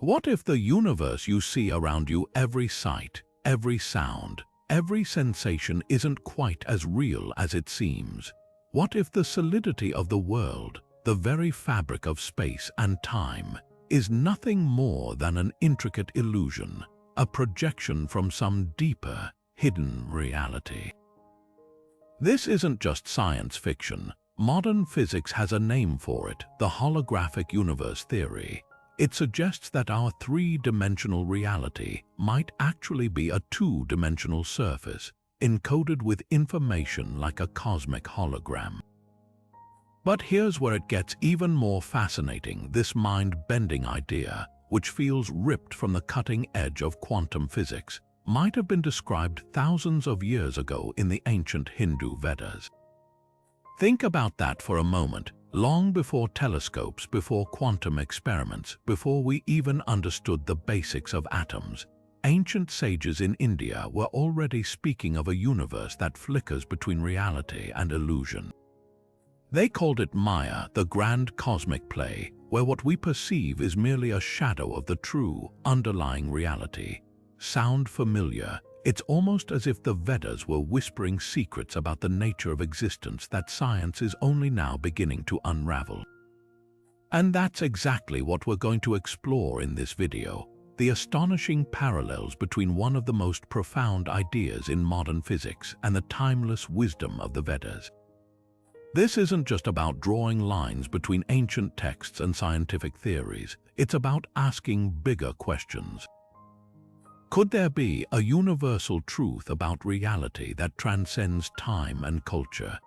What if the universe you see around you, every sight, every sound, every sensation isn't quite as real as it seems? What if the solidity of the world, the very fabric of space and time, is nothing more than an intricate illusion, a projection from some deeper, hidden reality? This isn't just science fiction. Modern physics has a name for it, the Holographic Universe Theory. It suggests that our three-dimensional reality might actually be a two-dimensional surface, encoded with information like a cosmic hologram. But here's where it gets even more fascinating, this mind-bending idea, which feels ripped from the cutting edge of quantum physics, might have been described thousands of years ago in the ancient Hindu Vedas. Think about that for a moment. Long before telescopes, before quantum experiments, before we even understood the basics of atoms, ancient sages in India were already speaking of a universe that flickers between reality and illusion. They called it Maya, the grand cosmic play, where what we perceive is merely a shadow of the true, underlying reality. Sound familiar? It's almost as if the Vedas were whispering secrets about the nature of existence that science is only now beginning to unravel. And that's exactly what we're going to explore in this video, the astonishing parallels between one of the most profound ideas in modern physics and the timeless wisdom of the Vedas. This isn't just about drawing lines between ancient texts and scientific theories, it's about asking bigger questions. Could there be a universal truth about reality that transcends time and culture?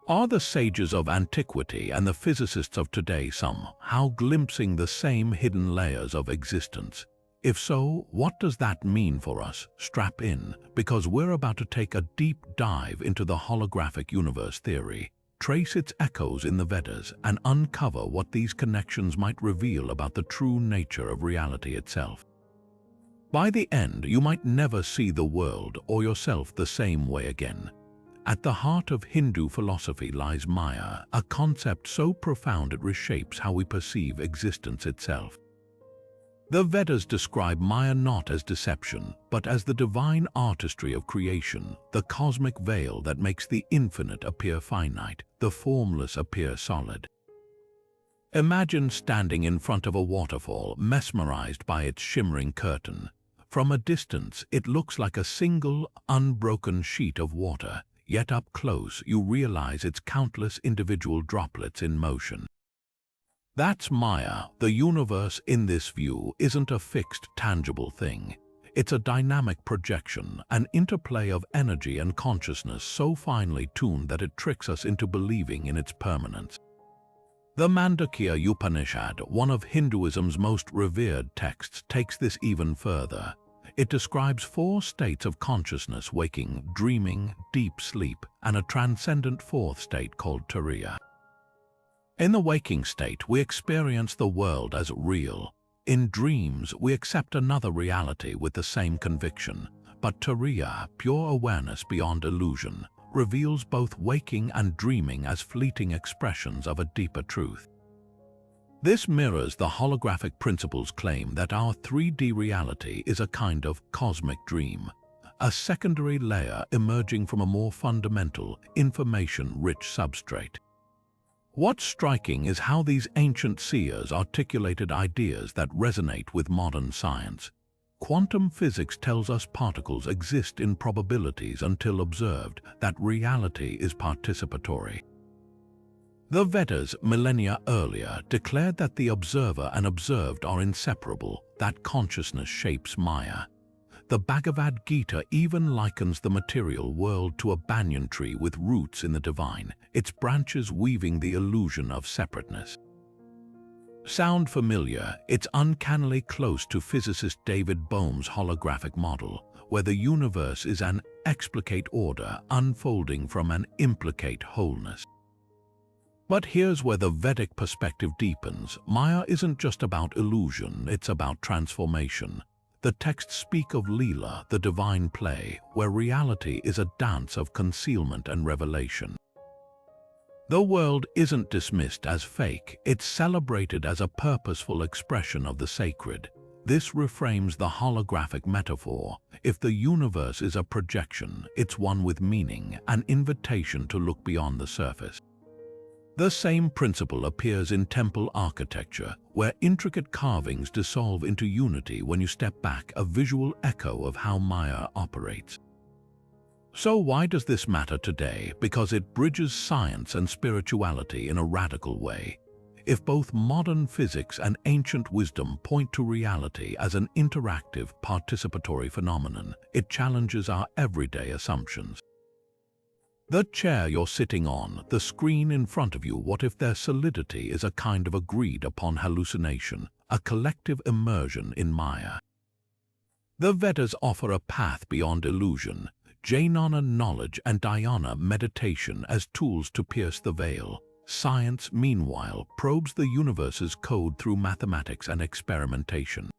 Are the sages of antiquity and the physicists of today somehow glimpsing the same hidden layers of existence? If so, what does that mean for us? Strap in, because we're about to take a deep dive into the holographic universe theory, trace its echoes in the Vedas, and uncover what these connections might reveal about the true nature of reality itself. By the end, you might never see the world or yourself the same way again. At the heart of Hindu philosophy lies Maya, a concept so profound it reshapes how we perceive existence itself. The Vedas describe Maya not as deception, but as the divine artistry of creation, the cosmic veil that makes the infinite appear finite, the formless appear solid. Imagine standing in front of a waterfall, mesmerized by its shimmering curtain. From a distance, it looks like a single, unbroken sheet of water, yet up close you realize its countless individual droplets in motion. That's Maya. The universe in this view isn't a fixed, tangible thing. It's a dynamic projection, an interplay of energy and consciousness so finely tuned that it tricks us into believing in its permanence. The Mandukya Upanishad, one of Hinduism's most revered texts, takes this even further. It describes 4 states of consciousness: waking, dreaming, deep sleep, and a transcendent 4th state called Turiya. In the waking state, we experience the world as real. In dreams, we accept another reality with the same conviction. But Turiya, pure awareness beyond illusion, reveals both waking and dreaming as fleeting expressions of a deeper truth. This mirrors the holographic principle's claim that our 3D reality is a kind of cosmic dream, a secondary layer emerging from a more fundamental, information-rich substrate. What's striking is how these ancient seers articulated ideas that resonate with modern science. Quantum physics tells us particles exist in probabilities until observed, that reality is participatory. The Vedas, millennia earlier, declared that the observer and observed are inseparable, that consciousness shapes Maya. The Bhagavad Gita even likens the material world to a banyan tree with roots in the divine, its branches weaving the illusion of separateness. Sound familiar? It's uncannily close to physicist David Bohm's holographic model, where the universe is an explicate order unfolding from an implicate wholeness. But here's where the Vedic perspective deepens. Maya isn't just about illusion, it's about transformation. The texts speak of Leela, the divine play, where reality is a dance of concealment and revelation. The world isn't dismissed as fake, it's celebrated as a purposeful expression of the sacred. This reframes the holographic metaphor. If the universe is a projection, it's one with meaning, an invitation to look beyond the surface. The same principle appears in temple architecture, where intricate carvings dissolve into unity when you step back, a visual echo of how Maya operates. So why does this matter today? Because it bridges science and spirituality in a radical way. If both modern physics and ancient wisdom point to reality as an interactive, participatory phenomenon, it challenges our everyday assumptions. The chair you're sitting on, the screen in front of you, what if their solidity is a kind of agreed-upon hallucination, a collective immersion in Maya? The Vedas offer a path beyond illusion, Jnana knowledge and dhyana meditation as tools to pierce the veil. Science, meanwhile, probes the universe's code through mathematics and experimentation.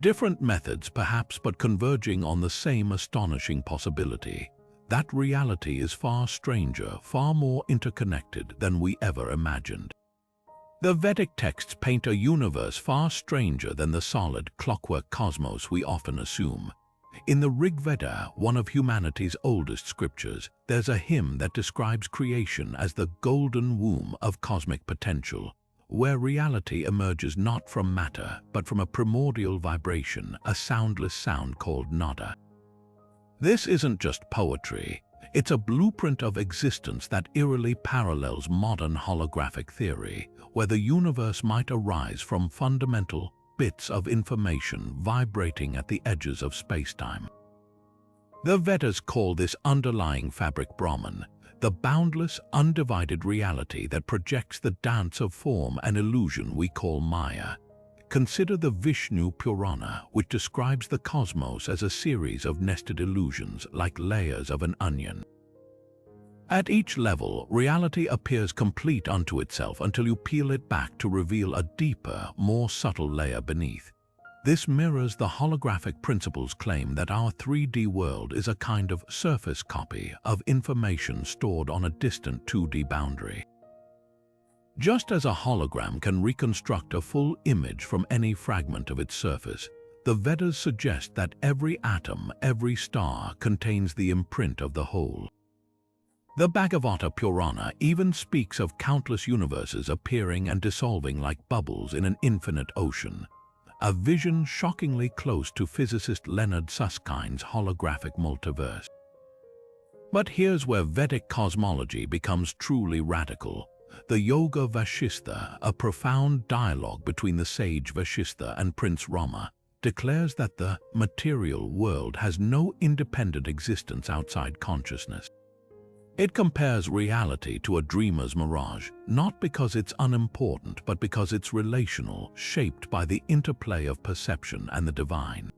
Different methods perhaps, but converging on the same astonishing possibility. That reality is far stranger, far more interconnected than we ever imagined. The Vedic texts paint a universe far stranger than the solid, clockwork cosmos we often assume. In the Rig Veda, one of humanity's oldest scriptures, there's a hymn that describes creation as the golden womb of cosmic potential, where reality emerges not from matter, but from a primordial vibration, a soundless sound called nada. This isn't just poetry, it's a blueprint of existence that eerily parallels modern holographic theory, where the universe might arise from fundamental bits of information vibrating at the edges of space-time. The Vedas call this underlying fabric Brahman, the boundless, undivided reality that projects the dance of form and illusion we call Maya. Consider the Vishnu Purana, which describes the cosmos as a series of nested illusions like layers of an onion. At each level, reality appears complete unto itself until you peel it back to reveal a deeper, more subtle layer beneath. This mirrors the holographic principle's claim that our 3D world is a kind of surface copy of information stored on a distant 2D boundary. Just as a hologram can reconstruct a full image from any fragment of its surface, the Vedas suggest that every atom, every star contains the imprint of the whole. The Bhagavata Purana even speaks of countless universes appearing and dissolving like bubbles in an infinite ocean, a vision shockingly close to physicist Leonard Suskind's holographic multiverse. But here's where Vedic cosmology becomes truly radical. The Yoga Vashistha, a profound dialogue between the sage Vashistha and Prince Rama, declares that the material world has no independent existence outside consciousness. It compares reality to a dreamer's mirage, not because it's unimportant, but because it's relational, shaped by the interplay of perception and the divine.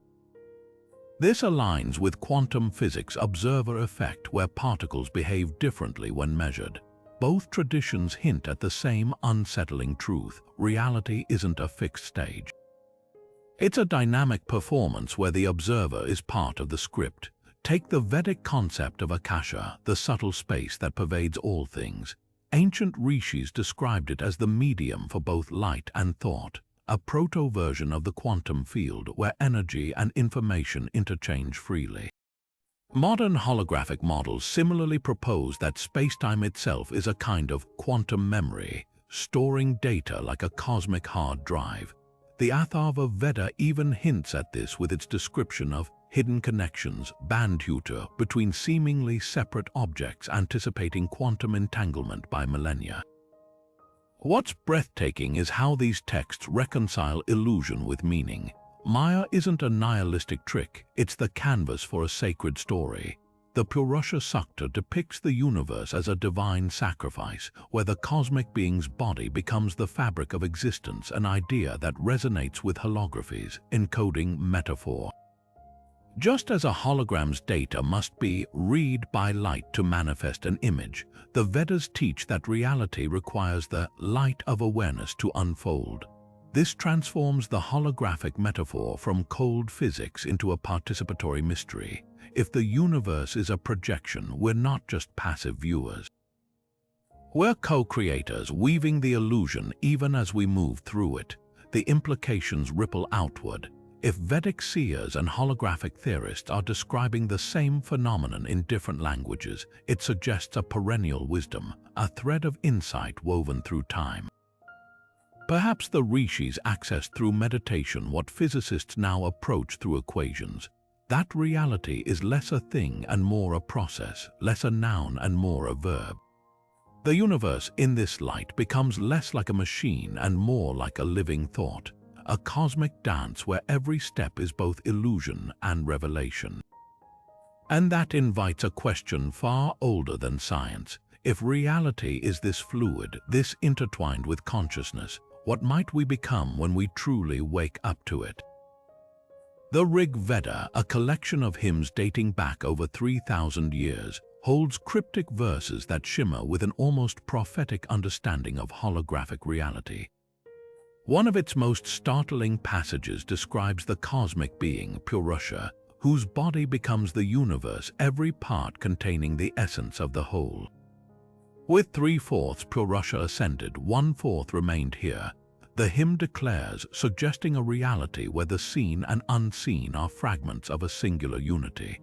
This aligns with quantum physics' observer effect, where particles behave differently when measured. Both traditions hint at the same unsettling truth: reality isn't a fixed stage. It's a dynamic performance where the observer is part of the script. Take the Vedic concept of Akasha, the subtle space that pervades all things. Ancient rishis described it as the medium for both light and thought, a proto-version of the quantum field where energy and information interchange freely. Modern holographic models similarly propose that spacetime itself is a kind of quantum memory, storing data like a cosmic hard drive. The Atharva Veda even hints at this with its description of hidden connections, bandhuta, between seemingly separate objects, anticipating quantum entanglement by millennia. What's breathtaking is how these texts reconcile illusion with meaning. Maya isn't a nihilistic trick, it's the canvas for a sacred story. The Purusha Sukta depicts the universe as a divine sacrifice, where the cosmic being's body becomes the fabric of existence, an idea that resonates with holographies, encoding metaphor. Just as a hologram's data must be read by light to manifest an image, the Vedas teach that reality requires the light of awareness to unfold. This transforms the holographic metaphor from cold physics into a participatory mystery. If the universe is a projection, we're not just passive viewers. We're co-creators, weaving the illusion even as we move through it. The implications ripple outward. If Vedic seers and holographic theorists are describing the same phenomenon in different languages, it suggests a perennial wisdom, a thread of insight woven through time. Perhaps the rishis accessed through meditation what physicists now approach through equations. That reality is less a thing and more a process, less a noun and more a verb. The universe in this light becomes less like a machine and more like a living thought, a cosmic dance where every step is both illusion and revelation. And that invites a question far older than science. If reality is this fluid, this intertwined with consciousness, what might we become when we truly wake up to it? The Rig Veda, a collection of hymns dating back over 3,000 years, holds cryptic verses that shimmer with an almost prophetic understanding of holographic reality. One of its most startling passages describes the cosmic being, Purusha, whose body becomes the universe, every part containing the essence of the whole. With 3/4 Purusha ascended, 1/4 remained here, the hymn declares, suggesting a reality where the seen and unseen are fragments of a singular unity.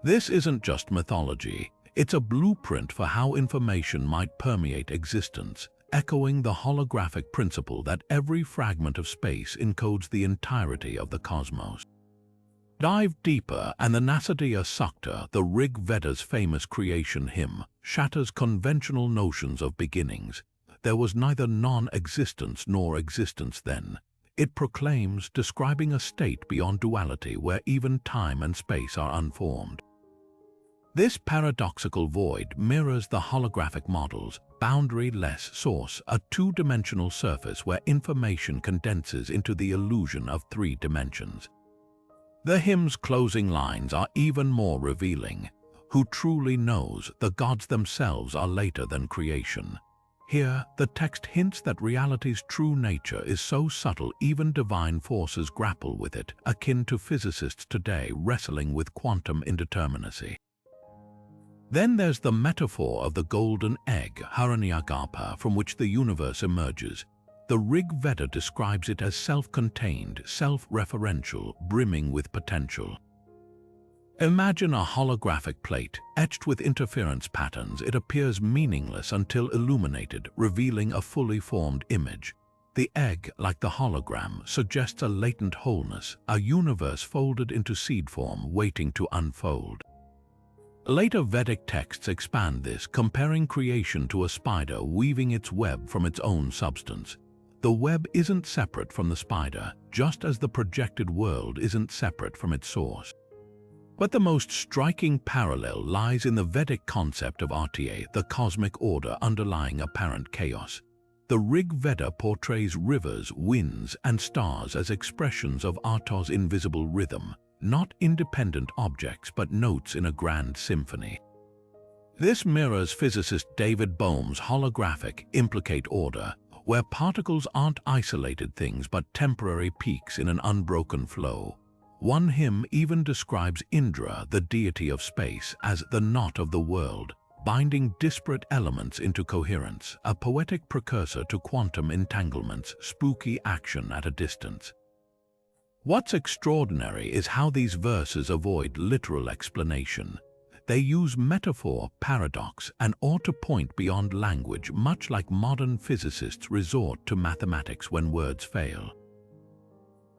This isn't just mythology, it's a blueprint for how information might permeate existence, echoing the holographic principle that every fragment of space encodes the entirety of the cosmos. Dive deeper, and the Nasadiya Sukta, the Rig Veda's famous creation hymn, shatters conventional notions of beginnings. There was neither non-existence nor existence then. It proclaims, describing a state beyond duality where even time and space are unformed. This paradoxical void mirrors the holographic model's boundary-less source, a two-dimensional surface where information condenses into the illusion of 3 dimensions. The hymn's closing lines are even more revealing. Who truly knows? The gods themselves are later than creation. Here, the text hints that reality's true nature is so subtle even divine forces grapple with it, akin to physicists today wrestling with quantum indeterminacy. Then there's the metaphor of the golden egg, Hiranyagarbha, from which the universe emerges. The Rig Veda describes it as self-contained, self-referential, brimming with potential. Imagine a holographic plate, etched with interference patterns. It appears meaningless until illuminated, revealing a fully formed image. The egg, like the hologram, suggests a latent wholeness, a universe folded into seed form waiting to unfold. Later Vedic texts expand this, comparing creation to a spider weaving its web from its own substance. The web isn't separate from the spider, just as the projected world isn't separate from its source. But the most striking parallel lies in the Vedic concept of Artya, the cosmic order underlying apparent chaos. The Rig Veda portrays rivers, winds, and stars as expressions of Arta's invisible rhythm, not independent objects but notes in a grand symphony. This mirrors physicist David Bohm's holographic implicate order, where particles aren't isolated things but temporary peaks in an unbroken flow. One hymn even describes Indra, the deity of space, as the knot of the world, binding disparate elements into coherence, a poetic precursor to quantum entanglements, spooky action at a distance. What's extraordinary is how these verses avoid literal explanation. They use metaphor, paradox, and ought to point beyond language, much like modern physicists resort to mathematics when words fail.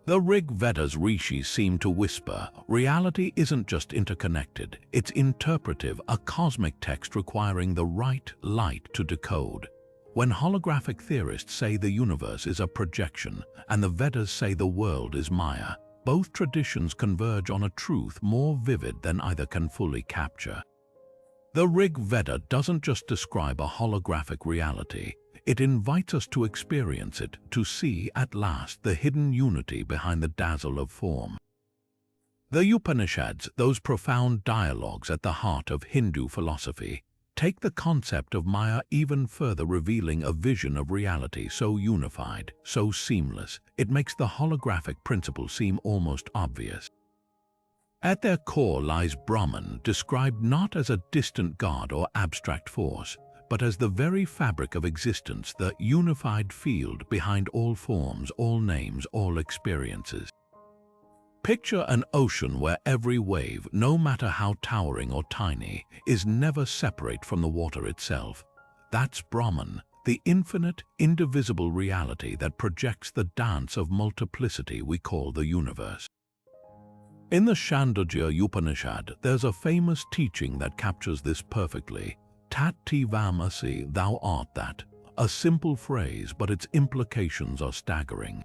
The Rig Veda's rishis seem to whisper, reality isn't just interconnected, it's interpretive, a cosmic text requiring the right light to decode. When holographic theorists say the universe is a projection and the Vedas say the world is Maya, both traditions converge on a truth more vivid than either can fully capture. The Rig Veda doesn't just describe a holographic reality, it invites us to experience it, to see at last the hidden unity behind the dazzle of form. The Upanishads, those profound dialogues at the heart of Hindu philosophy, take the concept of Maya even further, revealing a vision of reality so unified, so seamless, it makes the holographic principle seem almost obvious. At their core lies Brahman, described not as a distant god or abstract force, but as the very fabric of existence, the unified field behind all forms, all names, all experiences. Picture an ocean where every wave, no matter how towering or tiny, is never separate from the water itself. That's Brahman, the infinite, indivisible reality that projects the dance of multiplicity we call the universe. In the Chandogya Upanishad, there's a famous teaching that captures this perfectly. Tat Tvam Asi, thou art that. A simple phrase, but its implications are staggering.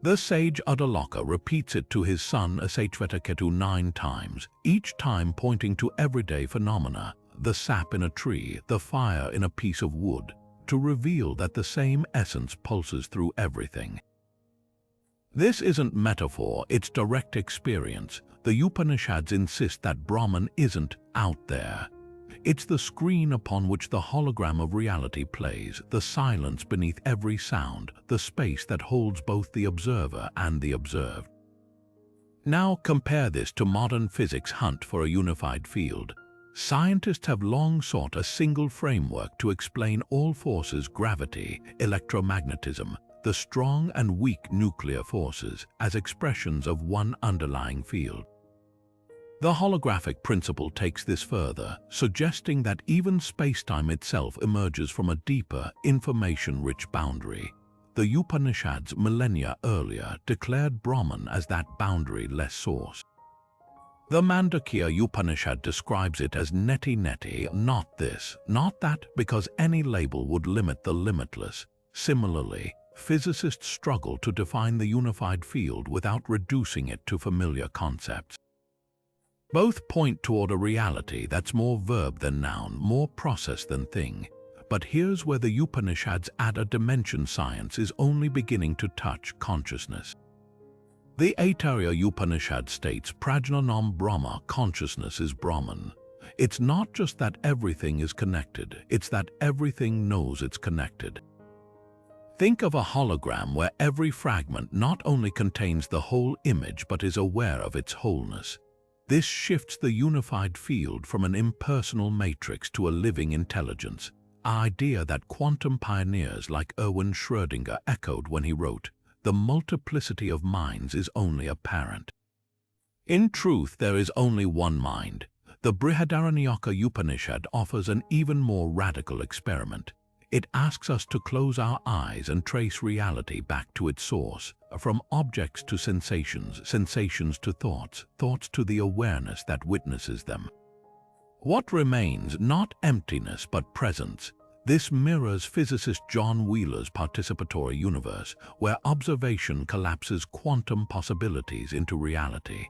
The sage Uddalaka repeats it to his son Asashvataketu 9 times, each time pointing to everyday phenomena, the sap in a tree, the fire in a piece of wood, to reveal that the same essence pulses through everything. This isn't metaphor, it's direct experience. The Upanishads insist that Brahman isn't out there. It's the screen upon which the hologram of reality plays, the silence beneath every sound, the space that holds both the observer and the observed. Now compare this to modern physics' hunt for a unified field. Scientists have long sought a single framework to explain all forces: gravity, electromagnetism, the strong and weak nuclear forces, as expressions of one underlying field. The holographic principle takes this further, suggesting that even space-time itself emerges from a deeper, information-rich boundary. The Upanishads millennia earlier declared Brahman as that boundary-less source. The Mandukya Upanishad describes it as neti neti, not this, not that, because any label would limit the limitless. Similarly, physicists struggle to define the unified field without reducing it to familiar concepts. Both point toward a reality that's more verb than noun, more process than thing. But here's where the Upanishads add a dimension science is only beginning to touch: consciousness. The Aitareya Upanishad states, Prajnanam Brahma, consciousness is Brahman. It's not just that everything is connected, it's that everything knows it's connected. Think of a hologram where every fragment not only contains the whole image but is aware of its wholeness. This shifts the unified field from an impersonal matrix to a living intelligence, an idea that quantum pioneers like Erwin Schrödinger echoed when he wrote, "The multiplicity of minds is only apparent." In truth, there is only one mind. The Brihadaranyaka Upanishad offers an even more radical experiment. It asks us to close our eyes and trace reality back to its source, from objects to sensations, sensations to thoughts, thoughts to the awareness that witnesses them. What remains? Not emptiness, but presence. This mirrors physicist John Wheeler's participatory universe, where observation collapses quantum possibilities into reality.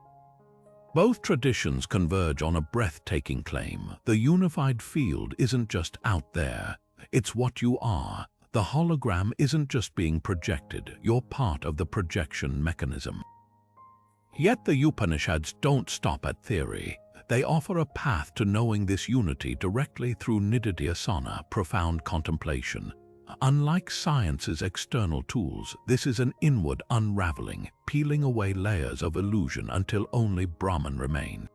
Both traditions converge on a breathtaking claim: the unified field isn't just out there, it's what you are. The hologram isn't just being projected, you're part of the projection mechanism. Yet the Upanishads don't stop at theory. They offer a path to knowing this unity directly through nididhyasana, profound contemplation. Unlike science's external tools, this is an inward unraveling, peeling away layers of illusion until only Brahman remains.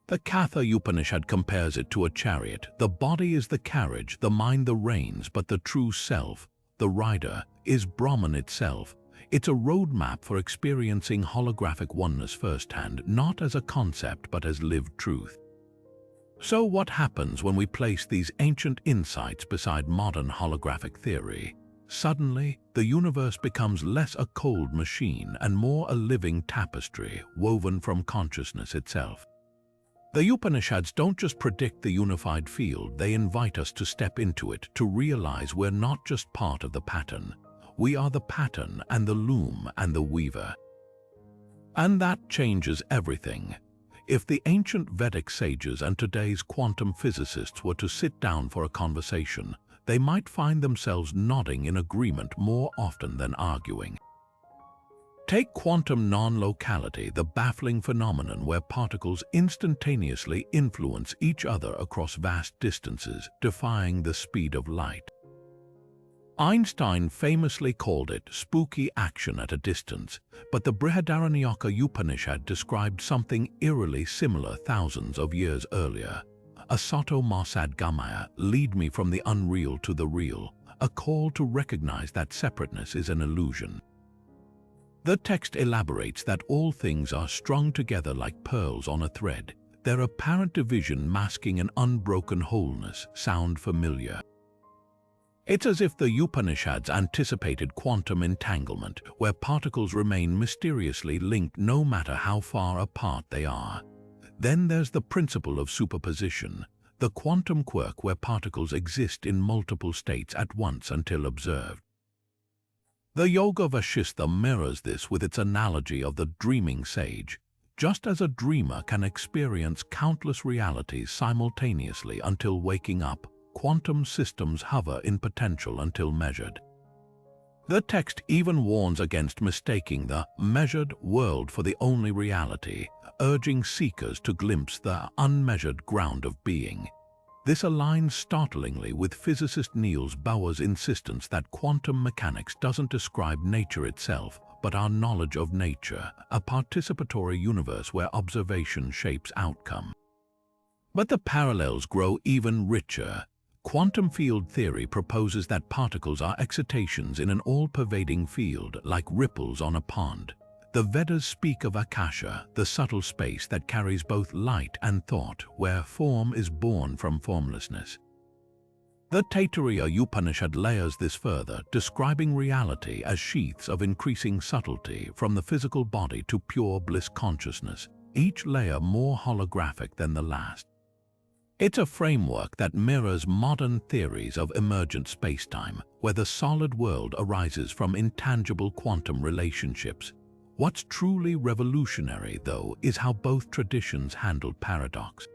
The Katha Upanishad compares it to a chariot. The body is the carriage, the mind the reins, but the true self, the rider, is Brahman itself. It's a roadmap for experiencing holographic oneness firsthand, not as a concept but as lived truth. So what happens when we place these ancient insights beside modern holographic theory? Suddenly, the universe becomes less a cold machine and more a living tapestry woven from consciousness itself. The Upanishads don't just predict the unified field, they invite us to step into it, to realize we're not just part of the pattern. We are the pattern and the loom and the weaver. And that changes everything. If the ancient Vedic sages and today's quantum physicists were to sit down for a conversation, they might find themselves nodding in agreement more often than arguing. Take quantum non-locality, the baffling phenomenon where particles instantaneously influence each other across vast distances, defying the speed of light. Einstein famously called it spooky action at a distance, but the Brihadaranyaka Upanishad described something eerily similar thousands of years earlier. Asato ma sadgamaya, lead me from the unreal to the real, a call to recognize that separateness is an illusion. The text elaborates that all things are strung together like pearls on a thread, their apparent division masking an unbroken wholeness. Sound familiar? It's as if the Upanishads anticipated quantum entanglement, where particles remain mysteriously linked no matter how far apart they are. Then there's the principle of superposition, the quantum quirk where particles exist in multiple states at once until observed. The Yoga Vasistha mirrors this with its analogy of the dreaming sage. Just as a dreamer can experience countless realities simultaneously until waking up, quantum systems hover in potential until measured. The text even warns against mistaking the measured world for the only reality, urging seekers to glimpse the unmeasured ground of being. This aligns startlingly with physicist Niels Bohr's insistence that quantum mechanics doesn't describe nature itself, but our knowledge of nature, a participatory universe where observation shapes outcome. But the parallels grow even richer. Quantum field theory proposes that particles are excitations in an all-pervading field, like ripples on a pond. The Vedas speak of Akasha, the subtle space that carries both light and thought, where form is born from formlessness. The Taittiriya Upanishad layers this further, describing reality as sheaths of increasing subtlety from the physical body to pure bliss consciousness, each layer more holographic than the last. It's a framework that mirrors modern theories of emergent spacetime, where the solid world arises from intangible quantum relationships. What's truly revolutionary, though, is how both traditions handled paradox.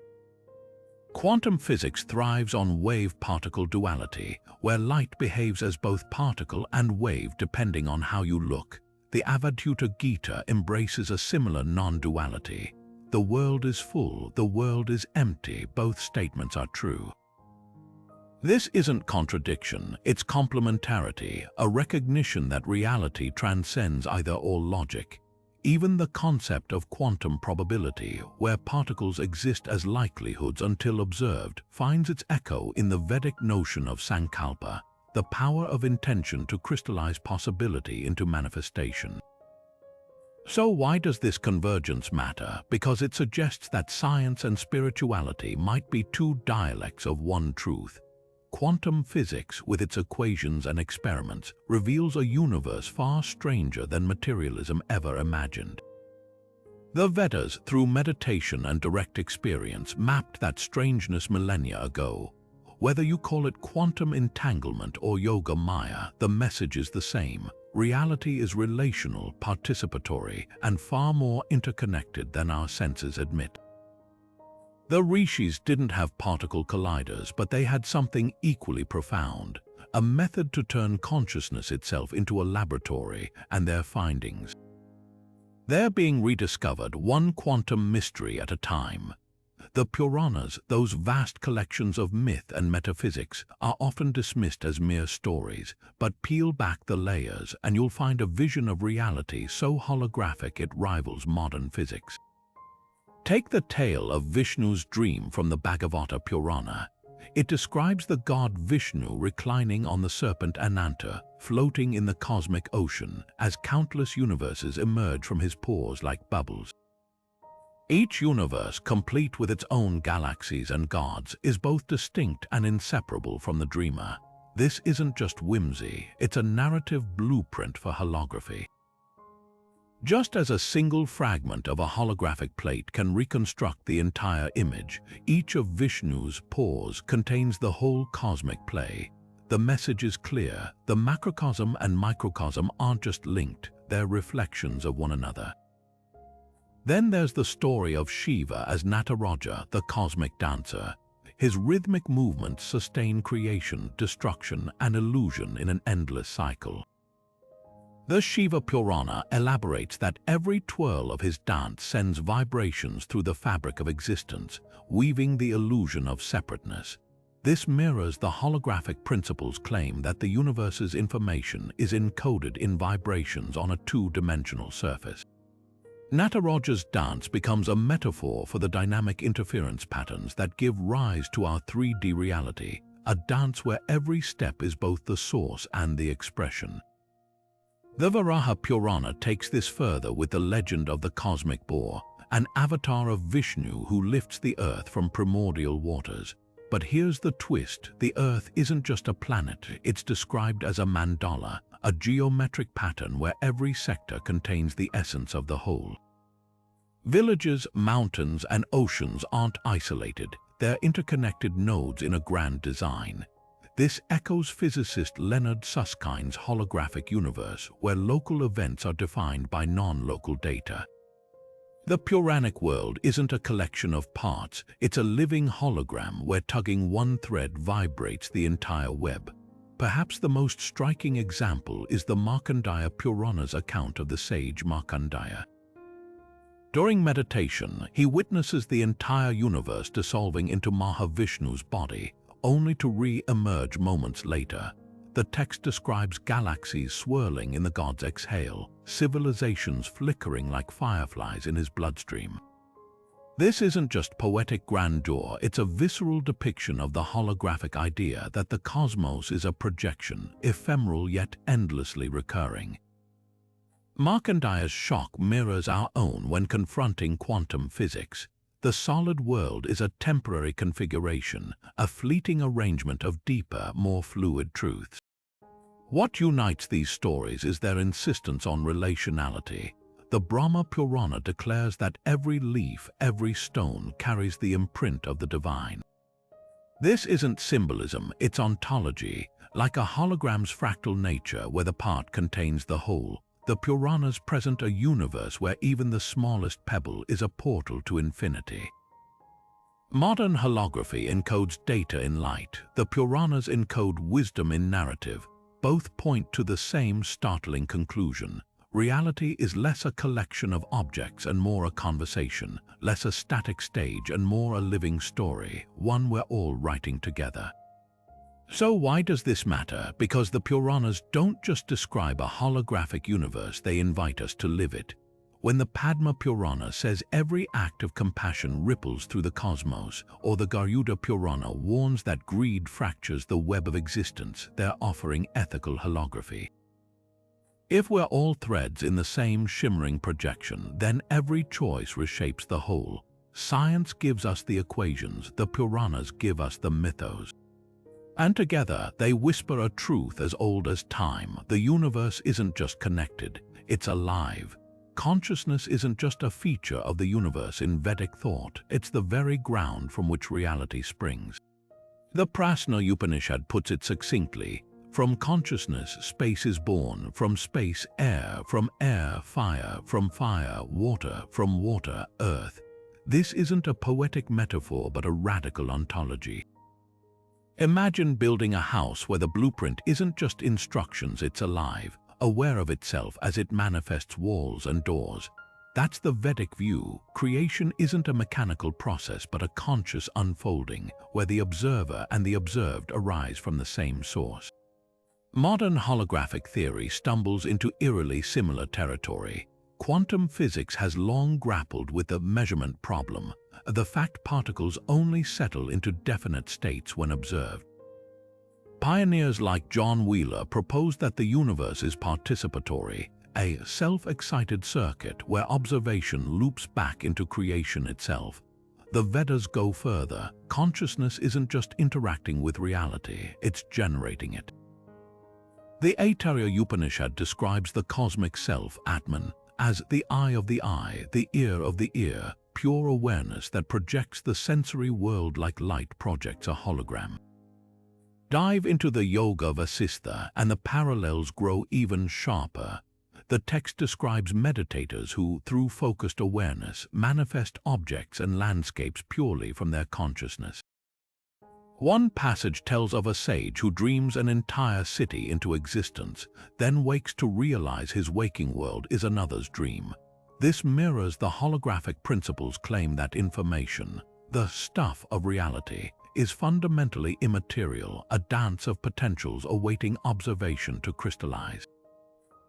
Quantum physics thrives on wave-particle duality, where light behaves as both particle and wave depending on how you look. The Avadhuta Gita embraces a similar non-duality. The world is full, the world is empty, both statements are true. This isn't contradiction, it's complementarity, a recognition that reality transcends either-or logic. Even the concept of quantum probability, where particles exist as likelihoods until observed, finds its echo in the Vedic notion of sankalpa, the power of intention to crystallize possibility into manifestation. So why does this convergence matter? Because it suggests that science and spirituality might be two dialects of one truth. Quantum physics, with its equations and experiments, reveals a universe far stranger than materialism ever imagined. The Vedas, through meditation and direct experience, mapped that strangeness millennia ago. Whether you call it quantum entanglement or yoga maya, the message is the same. Reality is relational, participatory, and far more interconnected than our senses admit. The rishis didn't have particle colliders, but they had something equally profound, a method to turn consciousness itself into a laboratory, and their findings. They're being rediscovered, one quantum mystery at a time. The Puranas, those vast collections of myth and metaphysics, are often dismissed as mere stories, but peel back the layers and you'll find a vision of reality so holographic it rivals modern physics. Take the tale of Vishnu's dream from the Bhagavata Purana. It describes the god Vishnu reclining on the serpent Ananta, floating in the cosmic ocean, as countless universes emerge from his pores like bubbles. Each universe, complete with its own galaxies and gods, is both distinct and inseparable from the dreamer. This isn't just whimsy, it's a narrative blueprint for holography. Just as a single fragment of a holographic plate can reconstruct the entire image, each of Vishnu's pores contains the whole cosmic play. The message is clear: the macrocosm and microcosm aren't just linked, they're reflections of one another. Then there's the story of Shiva as Nataraja, the cosmic dancer. His rhythmic movements sustain creation, destruction, and illusion in an endless cycle. The Shiva Purana elaborates that every twirl of his dance sends vibrations through the fabric of existence, weaving the illusion of separateness. This mirrors the holographic principle's claim that the universe's information is encoded in vibrations on a two-dimensional surface. Nataraja's dance becomes a metaphor for the dynamic interference patterns that give rise to our 3D reality, a dance where every step is both the source and the expression. The Varaha Purana takes this further with the legend of the cosmic boar, an avatar of Vishnu who lifts the earth from primordial waters. But here's the twist: the earth isn't just a planet, it's described as a mandala, a geometric pattern where every sector contains the essence of the whole. Villages, mountains, and oceans aren't isolated, they're interconnected nodes in a grand design. This echoes physicist Leonard Suskind's holographic universe, where local events are defined by non-local data. The Puranic world isn't a collection of parts, it's a living hologram where tugging one thread vibrates the entire web. Perhaps the most striking example is the Markandeya Purana's account of the sage Markandeya. During meditation, he witnesses the entire universe dissolving into Mahavishnu's body, only to re-emerge moments later. The text describes galaxies swirling in the god's exhale, civilizations flickering like fireflies in his bloodstream. This isn't just poetic grandeur, it's a visceral depiction of the holographic idea that the cosmos is a projection, ephemeral yet endlessly recurring. Markandeya's shock mirrors our own when confronting quantum physics. The solid world is a temporary configuration, a fleeting arrangement of deeper, more fluid truths. What unites these stories is their insistence on relationality. The Brahma Purana declares that every leaf, every stone carries the imprint of the divine. This isn't symbolism, it's ontology. Like a hologram's fractal nature where the part contains the whole, the Puranas present a universe where even the smallest pebble is a portal to infinity. Modern holography encodes data in light, the Puranas encode wisdom in narrative. Both point to the same startling conclusion. Reality is less a collection of objects and more a conversation, less a static stage and more a living story, one we're all writing together. So why does this matter? Because the Puranas don't just describe a holographic universe, they invite us to live it. When the Padma Purana says every act of compassion ripples through the cosmos, or the Garuda Purana warns that greed fractures the web of existence, they're offering ethical holography. If we're all threads in the same shimmering projection, then every choice reshapes the whole. Science gives us the equations, the Puranas give us the mythos. And together, they whisper a truth as old as time. The universe isn't just connected, it's alive. Consciousness isn't just a feature of the universe in Vedic thought, it's the very ground from which reality springs. The Prasna Upanishad puts it succinctly: from consciousness, space is born, from space, air, from air, fire, from fire, water, from water, earth. This isn't a poetic metaphor but a radical ontology. Imagine building a house where the blueprint isn't just instructions, it's alive, aware of itself as it manifests walls and doors. That's the Vedic view. Creation isn't a mechanical process but a conscious unfolding, where the observer and the observed arise from the same source. Modern holographic theory stumbles into eerily similar territory. Quantum physics has long grappled with the measurement problem. The fact particles only settle into definite states when observed. Pioneers like John Wheeler proposed that the universe is participatory, a self-excited circuit where observation loops back into creation itself. The Vedas go further. Consciousness isn't just interacting with reality, it's generating it. The Aitareya Upanishad describes the cosmic self, Atman, as the eye of the eye, the ear of the ear, pure awareness that projects the sensory world like light projects a hologram. Dive into the Yoga Vasistha and the parallels grow even sharper. The text describes meditators who, through focused awareness, manifest objects and landscapes purely from their consciousness. One passage tells of a sage who dreams an entire city into existence, then wakes to realize his waking world is another's dream. This mirrors the holographic principle's claim that information, the stuff of reality, is fundamentally immaterial, a dance of potentials awaiting observation to crystallize.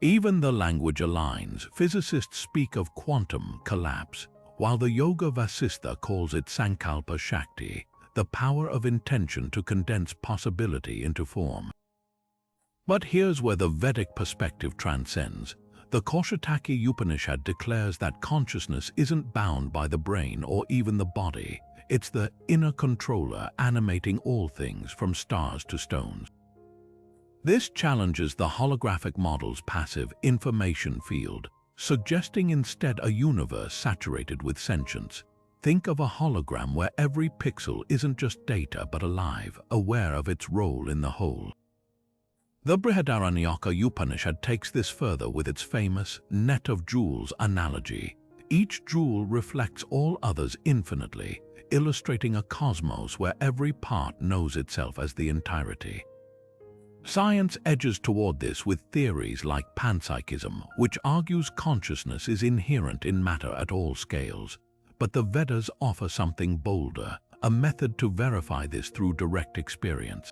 Even the language aligns. Physicists speak of quantum collapse, while the Yoga Vasistha calls it Sankalpa Shakti, the power of intention to condense possibility into form. But here's where the Vedic perspective transcends. The Kaushitaki Upanishad declares that consciousness isn't bound by the brain or even the body. It's the inner controller animating all things from stars to stones. This challenges the holographic model's passive information field, suggesting instead a universe saturated with sentience. Think of a hologram where every pixel isn't just data but alive, aware of its role in the whole. The Brihadaranyaka Upanishad takes this further with its famous net of jewels analogy. Each jewel reflects all others infinitely, illustrating a cosmos where every part knows itself as the entirety. Science edges toward this with theories like panpsychism, which argues consciousness is inherent in matter at all scales. But the Vedas offer something bolder, a method to verify this through direct experience.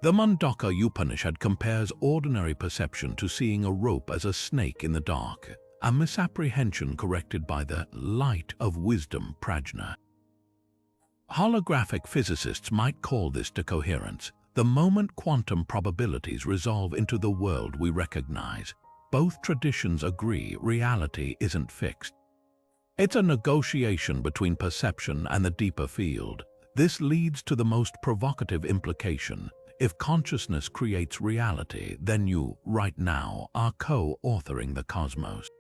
The Mundaka Upanishad compares ordinary perception to seeing a rope as a snake in the dark, a misapprehension corrected by the light of wisdom prajna. Holographic physicists might call this decoherence. The moment quantum probabilities resolve into the world we recognize, both traditions agree reality isn't fixed. It's a negotiation between perception and the deeper field. This leads to the most provocative implication. If consciousness creates reality, then you, right now, are co-authoring the cosmos.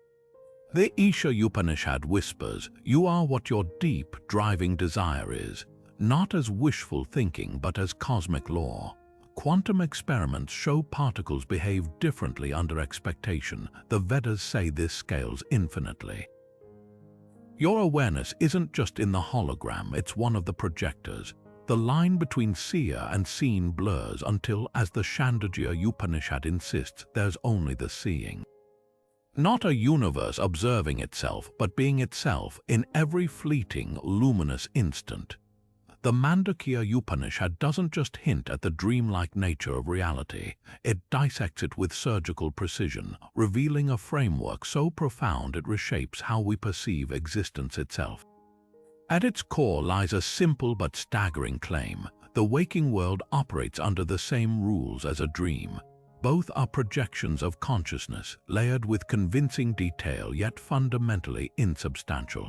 The Isha Upanishad whispers, you are what your deep, driving desire is, not as wishful thinking but as cosmic law. Quantum experiments show particles behave differently under expectation. The Vedas say this scales infinitely. Your awareness isn't just in the hologram, it's one of the projectors. The line between seer and seen blurs until, as the Chandogya Upanishad insists, there's only the seeing. Not a universe observing itself, but being itself in every fleeting, luminous instant. The Mandakya Upanishad doesn't just hint at the dreamlike nature of reality, it dissects it with surgical precision, revealing a framework so profound it reshapes how we perceive existence itself. At its core lies a simple but staggering claim. The waking world operates under the same rules as a dream. Both are projections of consciousness, layered with convincing detail yet fundamentally insubstantial.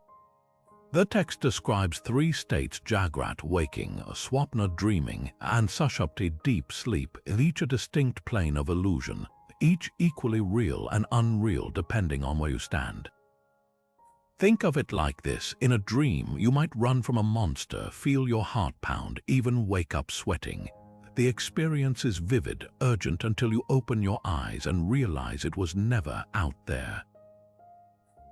The text describes three states: Jagrat, waking, Swapna, dreaming, and Sushupti, deep sleep, each a distinct plane of illusion, each equally real and unreal depending on where you stand. Think of it like this. In a dream, you might run from a monster, feel your heart pound, even wake up sweating. The experience is vivid, urgent until you open your eyes and realize it was never out there.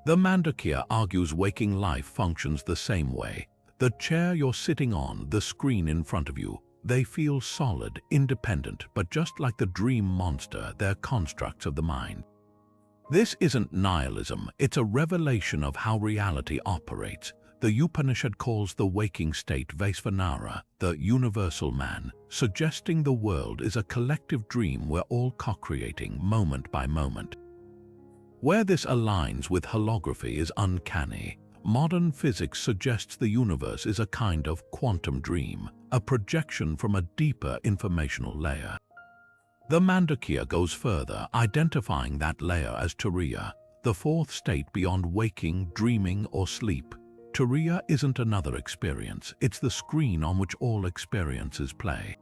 The Mandakya argues waking life functions the same way. The chair you're sitting on, the screen in front of you, they feel solid, independent, but just like the dream monster, they're constructs of the mind. This isn't nihilism, it's a revelation of how reality operates. The Upanishad calls the waking state Vaisvanara, the universal man, suggesting the world is a collective dream we're all co-creating moment by moment. Where this aligns with holography is uncanny. Modern physics suggests the universe is a kind of quantum dream, a projection from a deeper informational layer. The Mandakya goes further, identifying that layer as Turiya, the fourth state beyond waking, dreaming, or sleep. Turiya isn't another experience, it's the screen on which all experiences play.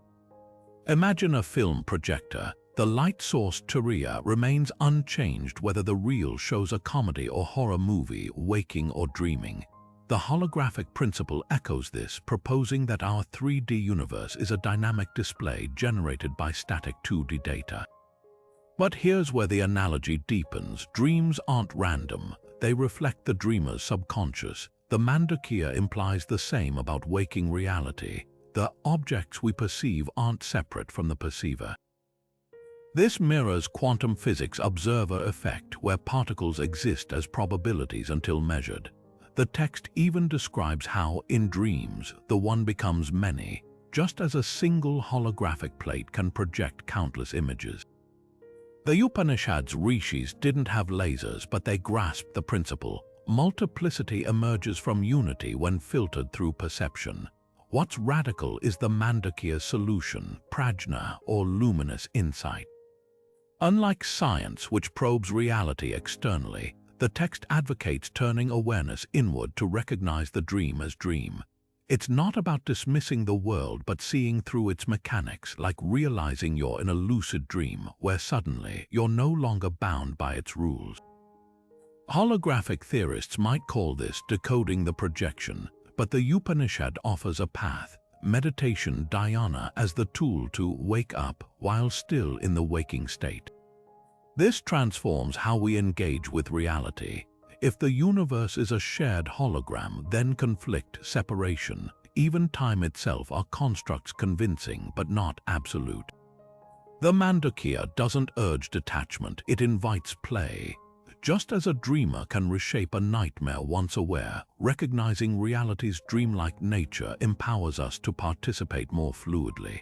Imagine a film projector. The light source Turiya remains unchanged whether the reel shows a comedy or horror movie, waking or dreaming. The holographic principle echoes this, proposing that our 3D universe is a dynamic display generated by static 2D data. But here's where the analogy deepens. Dreams aren't random, they reflect the dreamer's subconscious. The Mandakya implies the same about waking reality. The objects we perceive aren't separate from the perceiver. This mirrors quantum physics' observer effect, where particles exist as probabilities until measured. The text even describes how, in dreams, the one becomes many, just as a single holographic plate can project countless images. The Upanishads' rishis didn't have lasers, but they grasped the principle. Multiplicity emerges from unity when filtered through perception. What's radical is the Mandukya's solution, prajna, or luminous insight. Unlike science, which probes reality externally, the text advocates turning awareness inward to recognize the dream as dream. It's not about dismissing the world but seeing through its mechanics, like realizing you're in a lucid dream where suddenly you're no longer bound by its rules. Holographic theorists might call this decoding the projection, but the Upanishad offers a path, meditation dhyana, as the tool to wake up while still in the waking state. This transforms how we engage with reality. If the universe is a shared hologram, then conflict, separation, even time itself are constructs convincing but not absolute. The Mandukya doesn't urge detachment, it invites play. Just as a dreamer can reshape a nightmare once aware, recognizing reality's dreamlike nature empowers us to participate more fluidly.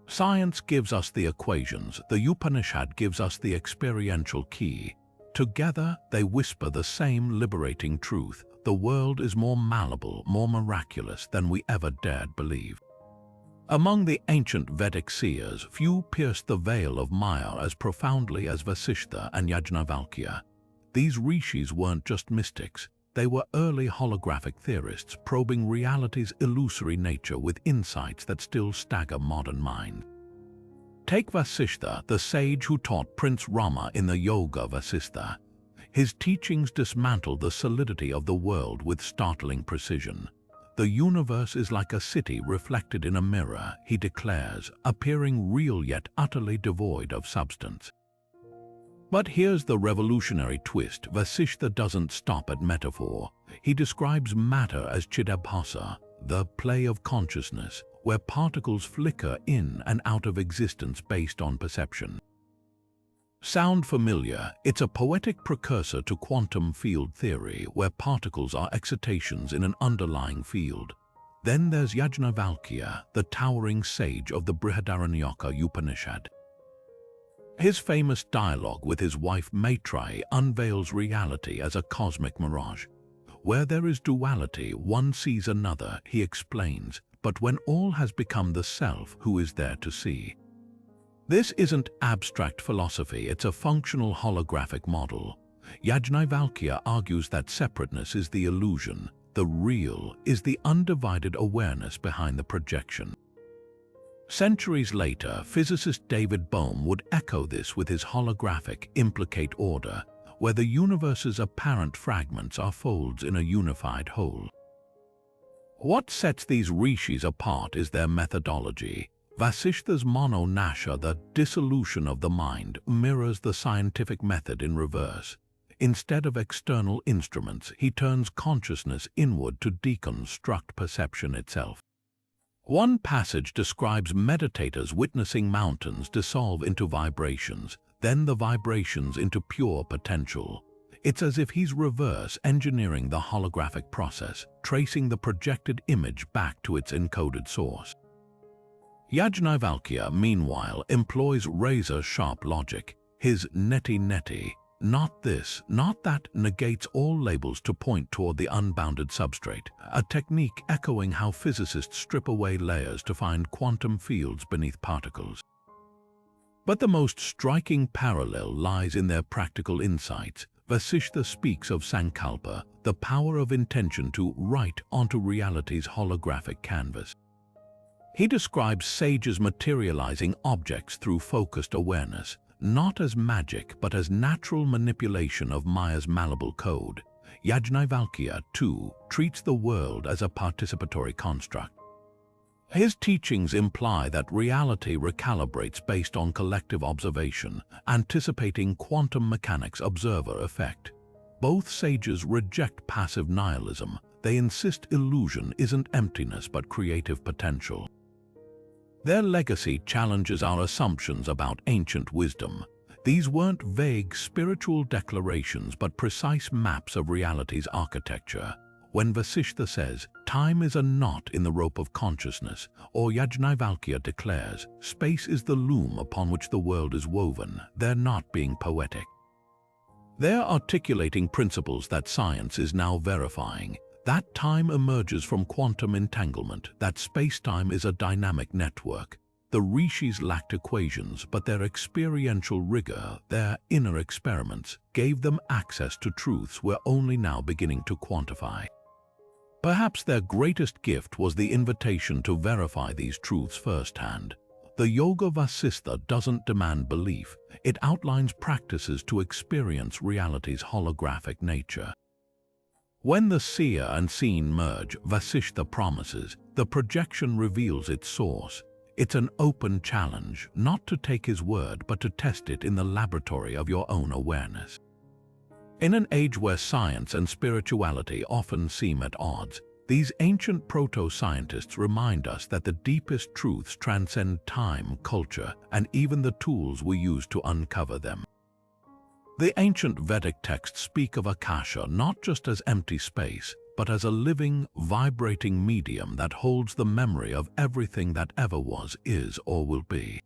Science gives us the equations, the Upanishad gives us the experiential key. Together, they whisper the same liberating truth: the world is more malleable, more miraculous than we ever dared believe. Among the ancient Vedic seers, few pierced the veil of Maya as profoundly as Vasishtha and Yajnavalkya. These rishis weren't just mystics, they were early holographic theorists probing reality's illusory nature with insights that still stagger modern minds. Take Vasishtha, the sage who taught Prince Rama in the Yoga Vasistha. His teachings dismantled the solidity of the world with startling precision. The universe is like a city reflected in a mirror, he declares, appearing real yet utterly devoid of substance. But here's the revolutionary twist: Vasishtha doesn't stop at metaphor. He describes matter as chidabhasa, the play of consciousness, where particles flicker in and out of existence based on perception. Sound familiar? It's a poetic precursor to quantum field theory, where particles are excitations in an underlying field. Then there's Yajnavalkya, the towering sage of the Brihadaranyaka Upanishad. His famous dialogue with his wife Maitreyi unveils reality as a cosmic mirage. Where there is duality, one sees another, he explains, but when all has become the self, who is there to see? This isn't abstract philosophy, it's a functional holographic model. Yajnavalkya argues that separateness is the illusion, the real is the undivided awareness behind the projection. Centuries later, physicist David Bohm would echo this with his holographic implicate order, where the universe's apparent fragments are folds in a unified whole. What sets these rishis apart is their methodology. Vasishtha's mono-nasha, the dissolution of the mind, mirrors the scientific method in reverse. Instead of external instruments, he turns consciousness inward to deconstruct perception itself. One passage describes meditators witnessing mountains dissolve into vibrations, then the vibrations into pure potential. It's as if he's reverse engineering the holographic process, tracing the projected image back to its encoded source. Yajnavalkya, meanwhile, employs razor-sharp logic. His neti-neti, not this, not that, negates all labels to point toward the unbounded substrate, a technique echoing how physicists strip away layers to find quantum fields beneath particles. But the most striking parallel lies in their practical insights. Vasishtha speaks of sankalpa, the power of intention to write onto reality's holographic canvas. He describes sages materializing objects through focused awareness, not as magic but as natural manipulation of Maya's malleable code. Yajnavalkya, too, treats the world as a participatory construct. His teachings imply that reality recalibrates based on collective observation, anticipating quantum mechanics' observer effect. Both sages reject passive nihilism. They insist illusion isn't emptiness but creative potential. Their legacy challenges our assumptions about ancient wisdom. These weren't vague spiritual declarations but precise maps of reality's architecture. When Vasishtha says, time is a knot in the rope of consciousness, or Yajnavalkya declares, space is the loom upon which the world is woven, they're not being poetic. They're articulating principles that science is now verifying, that time emerges from quantum entanglement, that space-time is a dynamic network. The rishis lacked equations, but their experiential rigor, their inner experiments, gave them access to truths we're only now beginning to quantify. Perhaps their greatest gift was the invitation to verify these truths firsthand. The Yoga Vasistha doesn't demand belief, it outlines practices to experience reality's holographic nature. When the seer and seen merge, Vasishtha promises, the projection reveals its source. It's an open challenge, not to take his word but to test it in the laboratory of your own awareness. In an age where science and spirituality often seem at odds, these ancient proto-scientists remind us that the deepest truths transcend time, culture, and even the tools we use to uncover them. The ancient Vedic texts speak of Akasha not just as empty space, but as a living, vibrating medium that holds the memory of everything that ever was, is, or will be.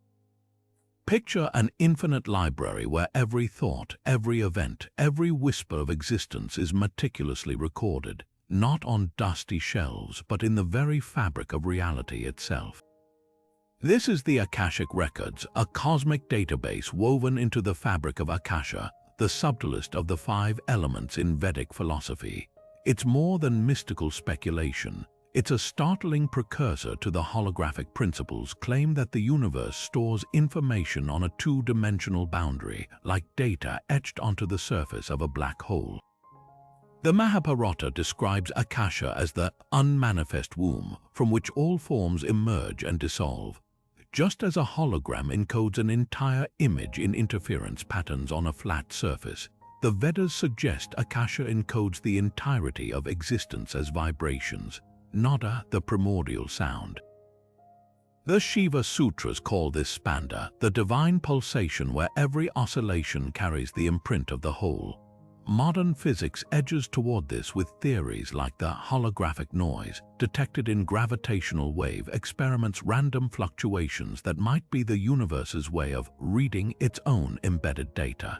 Picture an infinite library where every thought, every event, every whisper of existence is meticulously recorded, not on dusty shelves, but in the very fabric of reality itself. This is the Akashic Records, a cosmic database woven into the fabric of Akasha, the subtlest of the 5 elements in Vedic philosophy. It's more than mystical speculation. It's a startling precursor to the holographic principles claim that the universe stores information on a 2-dimensional boundary, like data etched onto the surface of a black hole. The Mahabharata describes Akasha as the unmanifest womb from which all forms emerge and dissolve. Just as a hologram encodes an entire image in interference patterns on a flat surface, the Vedas suggest Akasha encodes the entirety of existence as vibrations, nada, the primordial sound. The Shiva Sutras call this spanda, the divine pulsation where every oscillation carries the imprint of the whole. Modern physics edges toward this with theories like the holographic noise, detected in gravitational wave experiments random fluctuations that might be the universe's way of reading its own embedded data.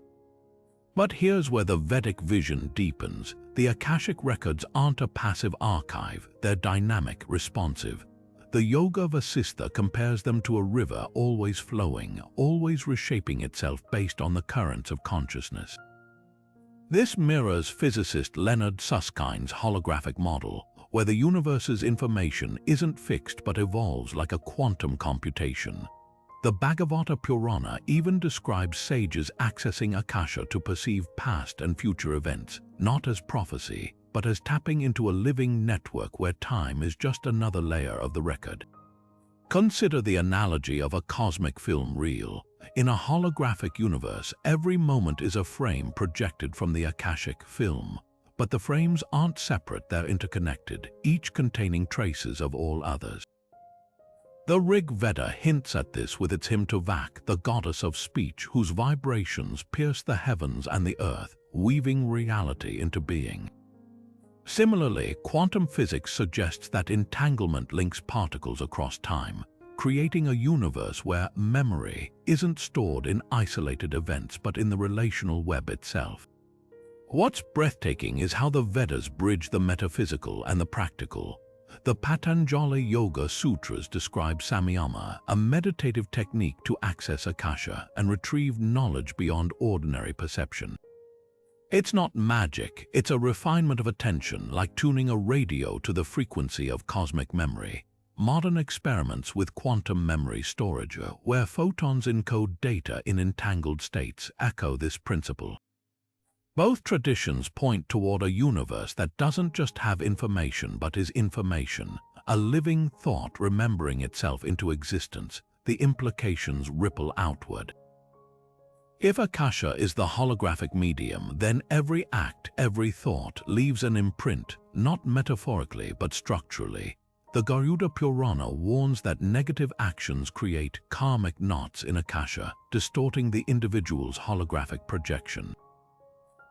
But here's where the Vedic vision deepens. The Akashic records aren't a passive archive, they're dynamic, responsive. The Yoga Vasistha compares them to a river always flowing, always reshaping itself based on the currents of consciousness. This mirrors physicist Leonard Suskind's holographic model, where the universe's information isn't fixed but evolves like a quantum computation. The Bhagavata Purana even describes sages accessing Akasha to perceive past and future events, not as prophecy, but as tapping into a living network where time is just another layer of the record. Consider the analogy of a cosmic film reel. In a holographic universe, every moment is a frame projected from the Akashic film. But the frames aren't separate, they're interconnected, each containing traces of all others. The Rig Veda hints at this with its hymn to Vak, the goddess of speech, whose vibrations pierce the heavens and the earth, weaving reality into being. Similarly, quantum physics suggests that entanglement links particles across time, creating a universe where memory isn't stored in isolated events but in the relational web itself. What's breathtaking is how the Vedas bridge the metaphysical and the practical. The Patanjali Yoga Sutras describe samyama, a meditative technique to access Akasha and retrieve knowledge beyond ordinary perception. It's not magic, it's a refinement of attention, like tuning a radio to the frequency of cosmic memory. Modern experiments with quantum memory storage, where photons encode data in entangled states, echo this principle. Both traditions point toward a universe that doesn't just have information but is information, a living thought remembering itself into existence. The implications ripple outward. If Akasha is the holographic medium, then every act, every thought leaves an imprint, not metaphorically but structurally. The Garuda Purana warns that negative actions create karmic knots in Akasha, distorting the individual's holographic projection.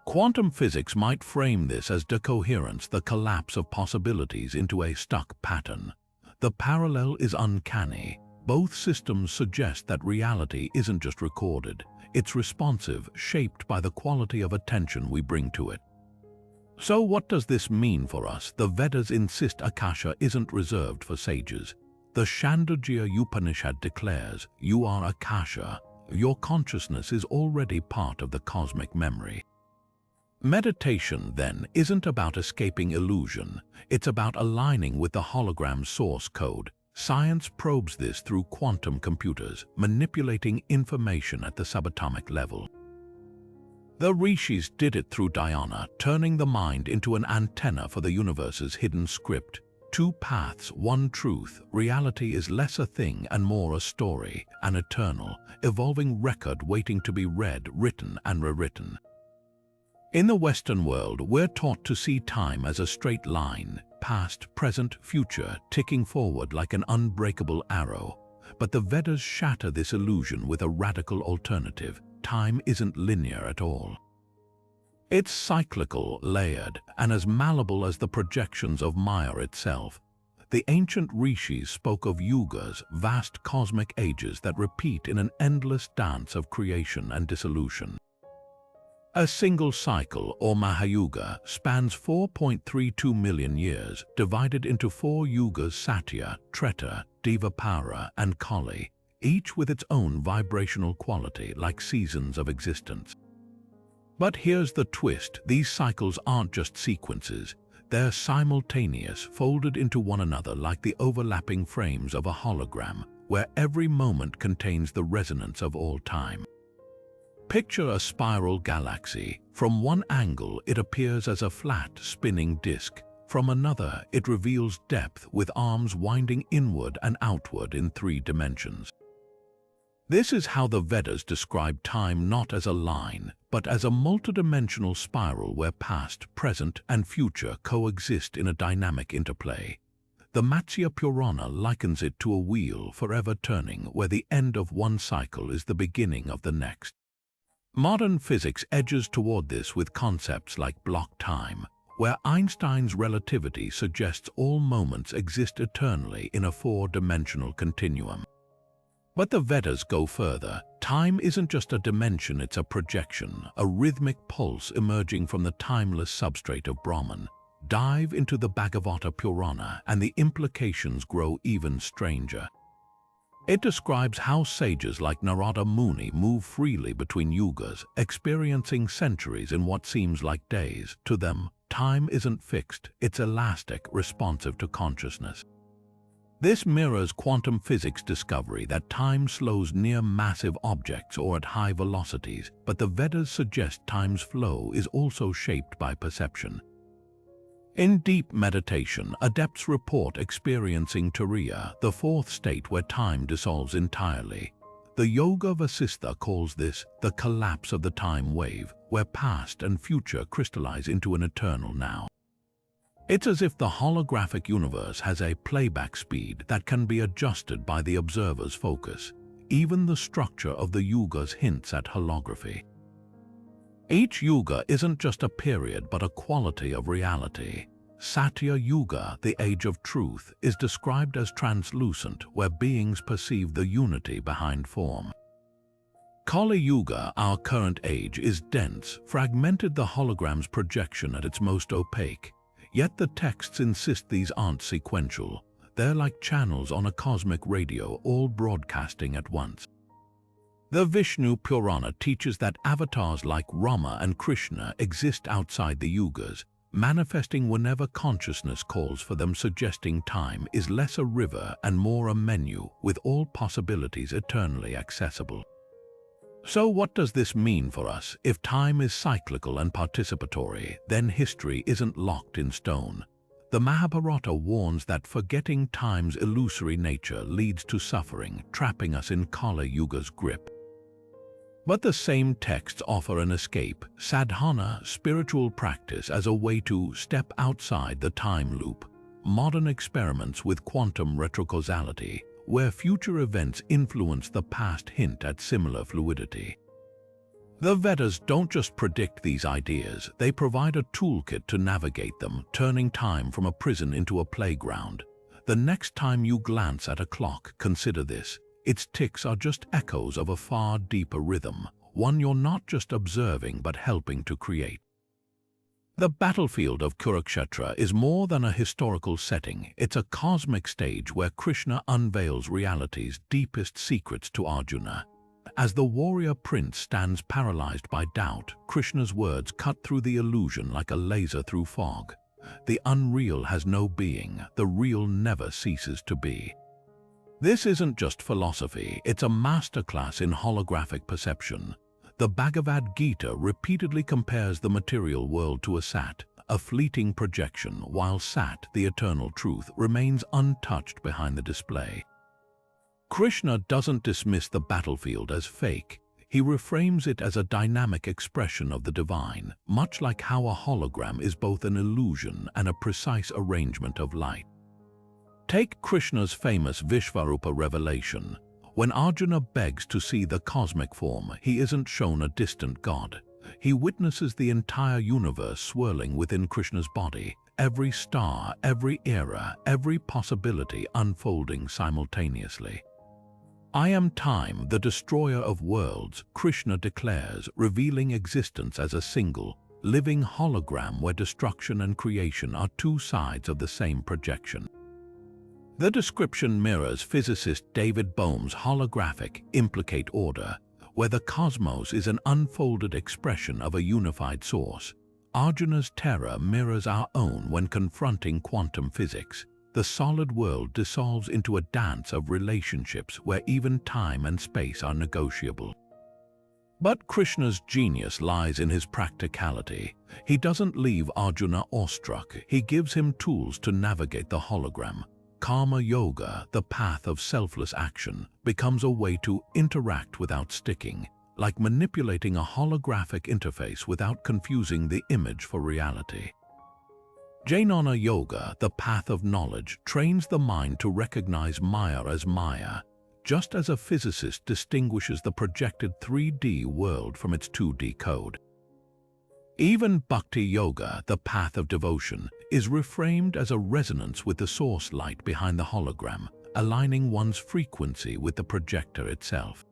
Quantum physics might frame this as decoherence, the collapse of possibilities into a stuck pattern. The parallel is uncanny. Both systems suggest that reality isn't just recorded, it's responsive, shaped by the quality of attention we bring to it. So what does this mean for us? The Vedas insist Akasha isn't reserved for sages. The Chandogya Upanishad declares, "You are Akasha. Your consciousness is already part of the cosmic memory." Meditation, then, isn't about escaping illusion. It's about aligning with the hologram source code. Science probes this through quantum computers, manipulating information at the subatomic level. The rishis did it through dhyana, turning the mind into an antenna for the universe's hidden script. Two paths, one truth. Reality is less a thing and more a story, an eternal, evolving record waiting to be read, written, and rewritten. In the Western world, we're taught to see time as a straight line, past, present, future, ticking forward like an unbreakable arrow. But the Vedas shatter this illusion with a radical alternative. Time isn't linear at all. It's cyclical, layered, and as malleable as the projections of Maya itself. The ancient rishis spoke of yugas, vast cosmic ages that repeat in an endless dance of creation and dissolution. A single cycle, or Mahayuga, spans 4.32 million years, divided into 4 yugas: Satya, Treta, Dvapara, and Kali, each with its own vibrational quality, like seasons of existence. But here's the twist: these cycles aren't just sequences. They're simultaneous, folded into one another like the overlapping frames of a hologram, where every moment contains the resonance of all time. Picture a spiral galaxy. From one angle, it appears as a flat, spinning disk. From another, it reveals depth, with arms winding inward and outward in 3 dimensions. This is how the Vedas describe time, not as a line, but as a multidimensional spiral where past, present, and future coexist in a dynamic interplay. The Matsya Purana likens it to a wheel forever turning, where the end of one cycle is the beginning of the next. Modern physics edges toward this with concepts like block time, where Einstein's relativity suggests all moments exist eternally in a 4-dimensional continuum. But the Vedas go further. Time isn't just a dimension, it's a projection, a rhythmic pulse emerging from the timeless substrate of Brahman. Dive into the Bhagavata Purana and the implications grow even stranger. It describes how sages like Narada Muni move freely between yugas, experiencing centuries in what seems like days. To them, time isn't fixed, it's elastic, responsive to consciousness. This mirrors quantum physics' discovery that time slows near massive objects or at high velocities, but the Vedas suggest time's flow is also shaped by perception. In deep meditation, adepts report experiencing turiya, the 4th state where time dissolves entirely. The Yoga Vasistha calls this the collapse of the time wave, where past and future crystallize into an eternal now. It's as if the holographic universe has a playback speed that can be adjusted by the observer's focus. Even the structure of the yugas hints at holography. Each yuga isn't just a period but a quality of reality. Satya Yuga, the age of truth, is described as translucent, where beings perceive the unity behind form. Kali Yuga, our current age, is dense, fragmented, the hologram's projection at its most opaque. Yet the texts insist these aren't sequential. They're like channels on a cosmic radio, all broadcasting at once. The Vishnu Purana teaches that avatars like Rama and Krishna exist outside the yugas, manifesting whenever consciousness calls for them, suggesting time is less a river and more a menu, with all possibilities eternally accessible. So what does this mean for us? If time is cyclical and participatory, then history isn't locked in stone. The Mahabharata warns that forgetting time's illusory nature leads to suffering, trapping us in Kali Yuga's grip. But the same texts offer an escape: sadhana, spiritual practice as a way to step outside the time loop. Modern experiments with quantum retrocausality, where future events influence the past, hint at similar fluidity. The Vedas don't just predict these ideas, they provide a toolkit to navigate them, turning time from a prison into a playground. The next time you glance at a clock, consider this. Its ticks are just echoes of a far deeper rhythm, one you're not just observing but helping to create. The battlefield of Kurukshetra is more than a historical setting. It's a cosmic stage where Krishna unveils reality's deepest secrets to Arjuna. As the warrior prince stands paralyzed by doubt, Krishna's words cut through the illusion like a laser through fog. The unreal has no being, the real never ceases to be. This isn't just philosophy, it's a masterclass in holographic perception. The Bhagavad Gita repeatedly compares the material world to a sat, a fleeting projection, while Sat, the eternal truth, remains untouched behind the display. Krishna doesn't dismiss the battlefield as fake. He reframes it as a dynamic expression of the divine, much like how a hologram is both an illusion and a precise arrangement of light. Take Krishna's famous Vishvarupa revelation. When Arjuna begs to see the cosmic form, he isn't shown a distant god. He witnesses the entire universe swirling within Krishna's body, every star, every era, every possibility unfolding simultaneously. I am time, the destroyer of worlds, Krishna declares, revealing existence as a single, living hologram where destruction and creation are two sides of the same projection. The description mirrors physicist David Bohm's holographic implicate order, where the cosmos is an unfolded expression of a unified source. Arjuna's terror mirrors our own when confronting quantum physics. The solid world dissolves into a dance of relationships where even time and space are negotiable. But Krishna's genius lies in his practicality. He doesn't leave Arjuna awestruck, he gives him tools to navigate the hologram. Karma Yoga, the path of selfless action, becomes a way to interact without sticking, like manipulating a holographic interface without confusing the image for reality. Jnana Yoga, the path of knowledge, trains the mind to recognize Maya as Maya, just as a physicist distinguishes the projected 3D world from its 2D code. Even Bhakti Yoga, the path of devotion, is reframed as a resonance with the source light behind the hologram, aligning one's frequency with the projector itself.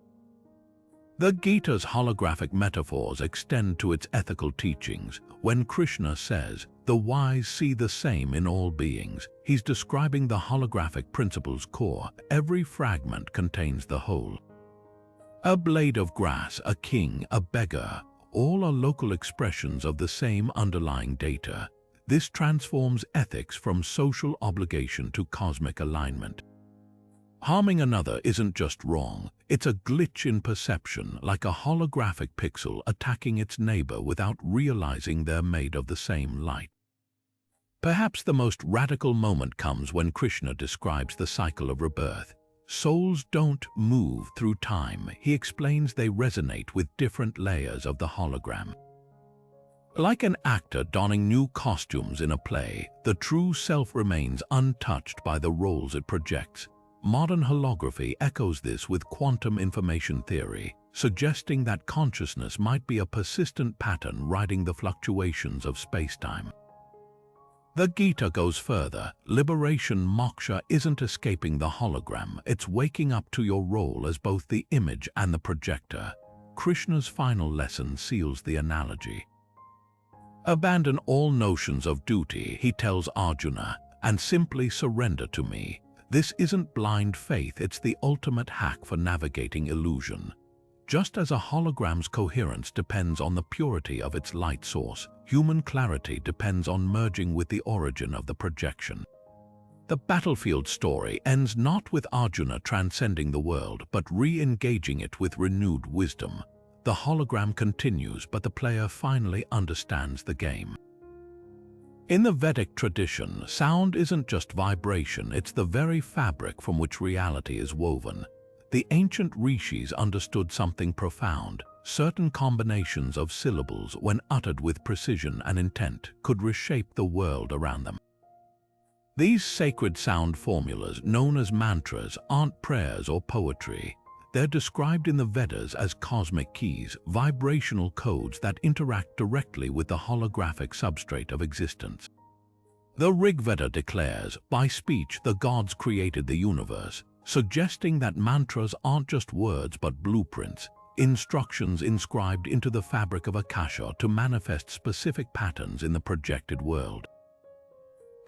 The Gita's holographic metaphors extend to its ethical teachings. When Krishna says, "The wise see the same in all beings," he's describing the holographic principle's core. Every fragment contains the whole. A blade of grass, a king, a beggar, all are local expressions of the same underlying data. This transforms ethics from social obligation to cosmic alignment. Harming another isn't just wrong, it's a glitch in perception, like a holographic pixel attacking its neighbor without realizing they're made of the same light. Perhaps the most radical moment comes when Krishna describes the cycle of rebirth. Souls don't move through time, he explains, they resonate with different layers of the hologram. Like an actor donning new costumes in a play, the true self remains untouched by the roles it projects. Modern holography echoes this with quantum information theory, suggesting that consciousness might be a persistent pattern riding the fluctuations of space-time. The Gita goes further. Liberation moksha isn't escaping the hologram, it's waking up to your role as both the image and the projector. Krishna's final lesson seals the analogy. Abandon all notions of duty, he tells Arjuna, and simply surrender to me. This isn't blind faith, it's the ultimate hack for navigating illusion. Just as a hologram's coherence depends on the purity of its light source, human clarity depends on merging with the origin of the projection. The battlefield story ends not with Arjuna transcending the world, but re-engaging it with renewed wisdom. The hologram continues, but the player finally understands the game. In the Vedic tradition, sound isn't just vibration, it's the very fabric from which reality is woven. The ancient rishis understood something profound. Certain combinations of syllables, when uttered with precision and intent, could reshape the world around them. These sacred sound formulas, known as mantras, aren't prayers or poetry. They're described in the Vedas as cosmic keys, vibrational codes that interact directly with the holographic substrate of existence. The Rig Veda declares, by speech the gods created the universe, suggesting that mantras aren't just words but blueprints, instructions inscribed into the fabric of Akasha to manifest specific patterns in the projected world.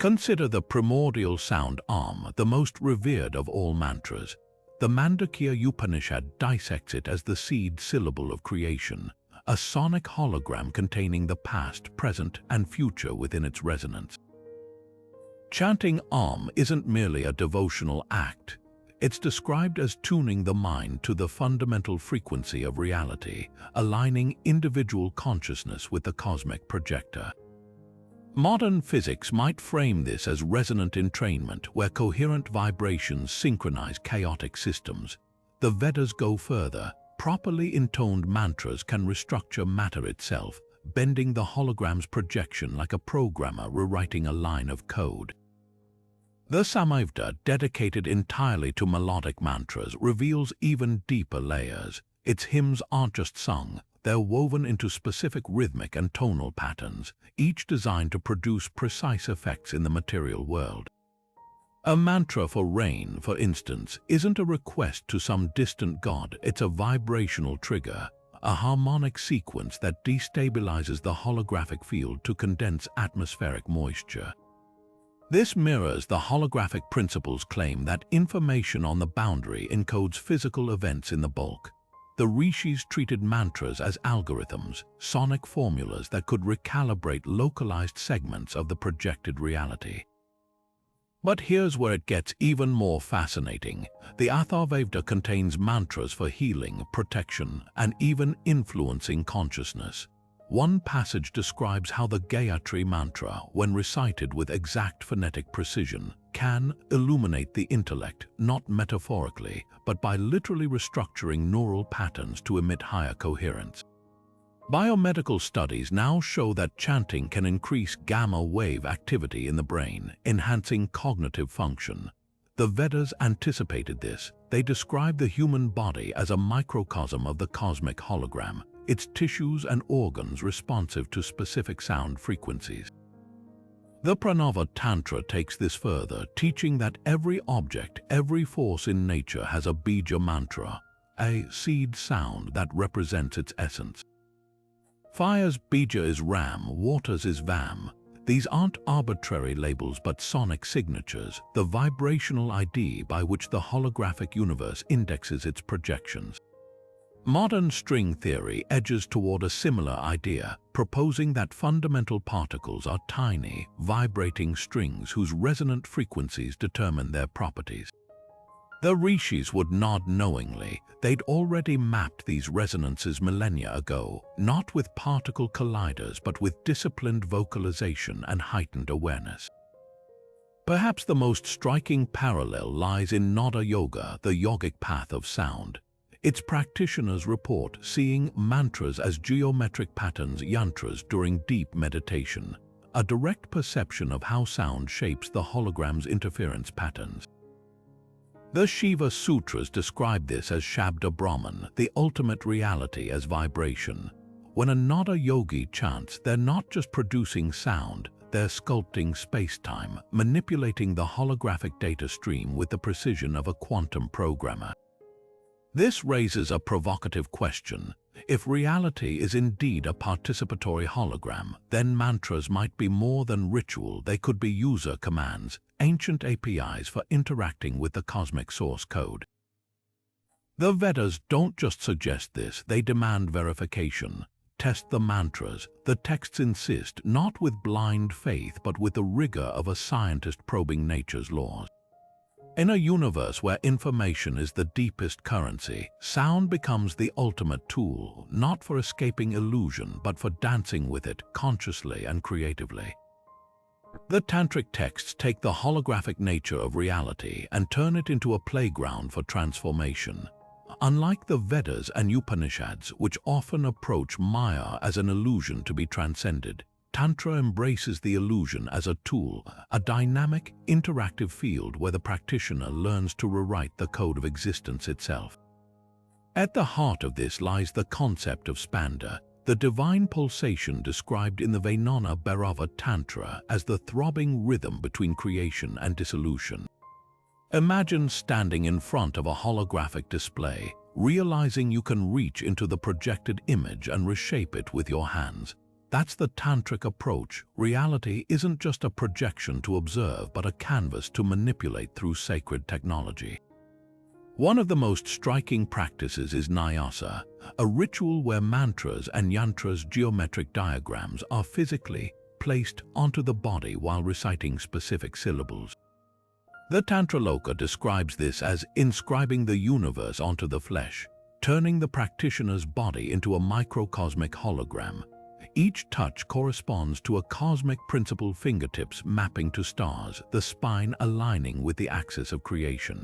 Consider the primordial sound Om, the most revered of all mantras. The Mandakya Upanishad dissects it as the seed syllable of creation, a sonic hologram containing the past, present, and future within its resonance. Chanting Om isn't merely a devotional act. It's described as tuning the mind to the fundamental frequency of reality, aligning individual consciousness with the cosmic projector. Modern physics might frame this as resonant entrainment, where coherent vibrations synchronize chaotic systems. The Vedas go further. Properly intoned mantras can restructure matter itself, bending the hologram's projection like a programmer rewriting a line of code. The Samaveda, dedicated entirely to melodic mantras, reveals even deeper layers. Its hymns aren't just sung. They're woven into specific rhythmic and tonal patterns, each designed to produce precise effects in the material world. A mantra for rain, for instance, isn't a request to some distant god, it's a vibrational trigger, a harmonic sequence that destabilizes the holographic field to condense atmospheric moisture. This mirrors the holographic principle's claim that information on the boundary encodes physical events in the bulk. The rishis treated mantras as algorithms, sonic formulas that could recalibrate localized segments of the projected reality. But here's where it gets even more fascinating. The Atharvaveda contains mantras for healing, protection, and even influencing consciousness. One passage describes how the Gayatri mantra, when recited with exact phonetic precision, can illuminate the intellect, not metaphorically, but by literally restructuring neural patterns to emit higher coherence. Biomedical studies now show that chanting can increase gamma wave activity in the brain, enhancing cognitive function. The Vedas anticipated this. They describe the human body as a microcosm of the cosmic hologram, its tissues and organs responsive to specific sound frequencies. The Pranava Tantra takes this further, teaching that every object, every force in nature has a bija mantra, a seed sound that represents its essence. Fire's bija is Ram, water's is Vam. These aren't arbitrary labels but sonic signatures, the vibrational ID by which the holographic universe indexes its projections. Modern string theory edges toward a similar idea, proposing that fundamental particles are tiny, vibrating strings whose resonant frequencies determine their properties. The rishis would nod knowingly. They'd already mapped these resonances millennia ago, not with particle colliders but with disciplined vocalization and heightened awareness. Perhaps the most striking parallel lies in Nada Yoga, the yogic path of sound. Its practitioners report seeing mantras as geometric patterns, yantras, during deep meditation, a direct perception of how sound shapes the hologram's interference patterns. The Shiva Sutras describe this as Shabda Brahman, the ultimate reality as vibration. When a Nada yogi chants, they're not just producing sound, they're sculpting space-time, manipulating the holographic data stream with the precision of a quantum programmer. This raises a provocative question. If reality is indeed a participatory hologram, then mantras might be more than ritual. They could be user commands, ancient APIs for interacting with the cosmic source code. The Vedas don't just suggest this, they demand verification. Test the mantras. The texts insist, not with blind faith but with the rigor of a scientist probing nature's laws. In a universe where information is the deepest currency, sound becomes the ultimate tool, not for escaping illusion but for dancing with it consciously and creatively. The tantric texts take the holographic nature of reality and turn it into a playground for transformation. Unlike the Vedas and Upanishads, which often approach Maya as an illusion to be transcended, Tantra embraces the illusion as a tool, a dynamic, interactive field where the practitioner learns to rewrite the code of existence itself. At the heart of this lies the concept of spanda, the divine pulsation described in the Vajnana Bhairava Tantra as the throbbing rhythm between creation and dissolution. Imagine standing in front of a holographic display, realizing you can reach into the projected image and reshape it with your hands. That's the tantric approach. Reality isn't just a projection to observe, but a canvas to manipulate through sacred technology. One of the most striking practices is nyasa, a ritual where mantras and yantras, geometric diagrams, are physically placed onto the body while reciting specific syllables. The Tantraloka describes this as inscribing the universe onto the flesh, turning the practitioner's body into a microcosmic hologram. Each touch corresponds to a cosmic principle, fingertips mapping to stars, the spine aligning with the axis of creation.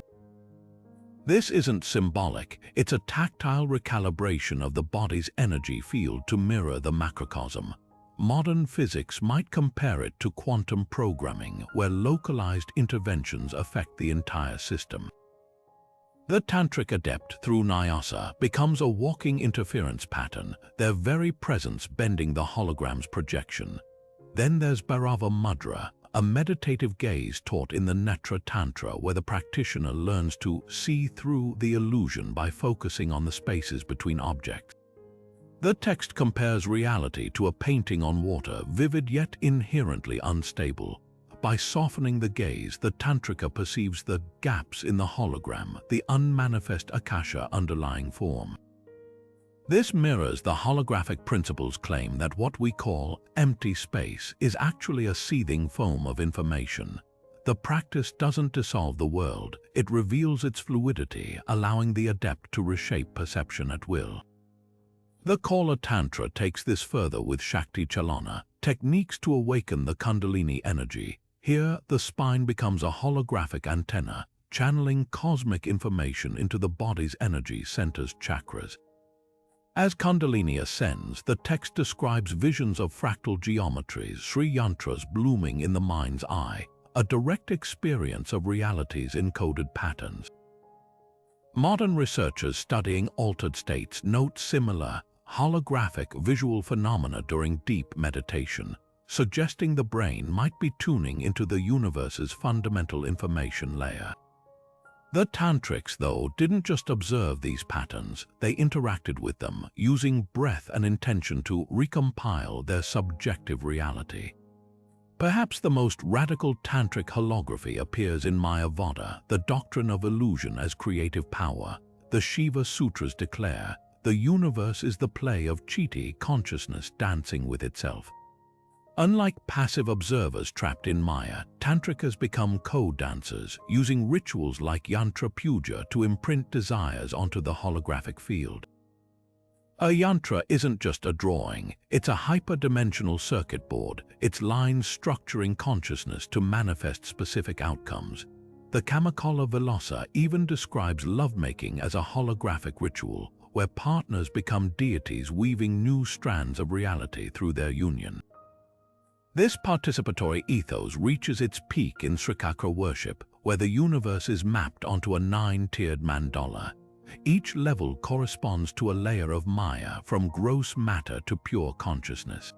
This isn't symbolic, it's a tactile recalibration of the body's energy field to mirror the macrocosm. Modern physics might compare it to quantum programming, where localized interventions affect the entire system. The tantric adept, through nyasa, becomes a walking interference pattern, their very presence bending the hologram's projection. Then there's Bhairava Mudra, a meditative gaze taught in the Netra Tantra, where the practitioner learns to see through the illusion by focusing on the spaces between objects. The text compares reality to a painting on water, vivid yet inherently unstable. By softening the gaze, the tantrika perceives the gaps in the hologram, the unmanifest akasha underlying form. This mirrors the holographic principle's claim that what we call empty space is actually a seething foam of information. The practice doesn't dissolve the world, it reveals its fluidity, allowing the adept to reshape perception at will. The Kaula Tantra takes this further with Shakti Chalana, techniques to awaken the Kundalini energy. Here, the spine becomes a holographic antenna, channeling cosmic information into the body's energy centers, chakras. As Kundalini ascends, the text describes visions of fractal geometries, Sri Yantras blooming in the mind's eye, a direct experience of reality's encoded patterns. Modern researchers studying altered states note similar holographic visual phenomena during deep meditation, suggesting the brain might be tuning into the universe's fundamental information layer. The tantrics, though, didn't just observe these patterns, they interacted with them, using breath and intention to recompile their subjective reality. Perhaps the most radical tantric holography appears in Mayavada, the doctrine of illusion as creative power. The Shiva Sutras declare, the universe is the play of Chitti, consciousness dancing with itself. Unlike passive observers trapped in Maya, tantrikas become co-dancers, using rituals like yantra puja to imprint desires onto the holographic field. A yantra isn't just a drawing, it's a hyperdimensional circuit board, its lines structuring consciousness to manifest specific outcomes. The Kamakola Vilasa even describes lovemaking as a holographic ritual, where partners become deities weaving new strands of reality through their union. This participatory ethos reaches its peak in Srikakra worship, where the universe is mapped onto a 9-tiered mandala. Each level corresponds to a layer of Maya, from gross matter to pure consciousness.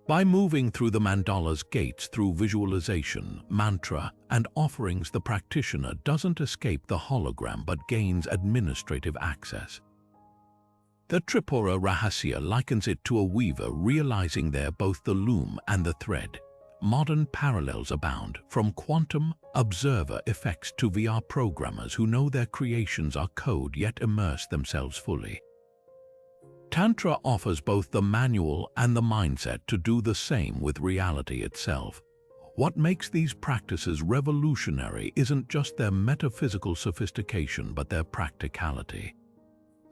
By moving through the mandala's gates through visualization, mantra, and offerings, the practitioner doesn't escape the hologram but gains administrative access. The Tripura Rahasya likens it to a weaver realizing there both the loom and the thread. Modern parallels abound, from quantum observer effects to VR programmers who know their creations are code yet immerse themselves fully. Tantra offers both the manual and the mindset to do the same with reality itself. What makes these practices revolutionary isn't just their metaphysical sophistication but their practicality.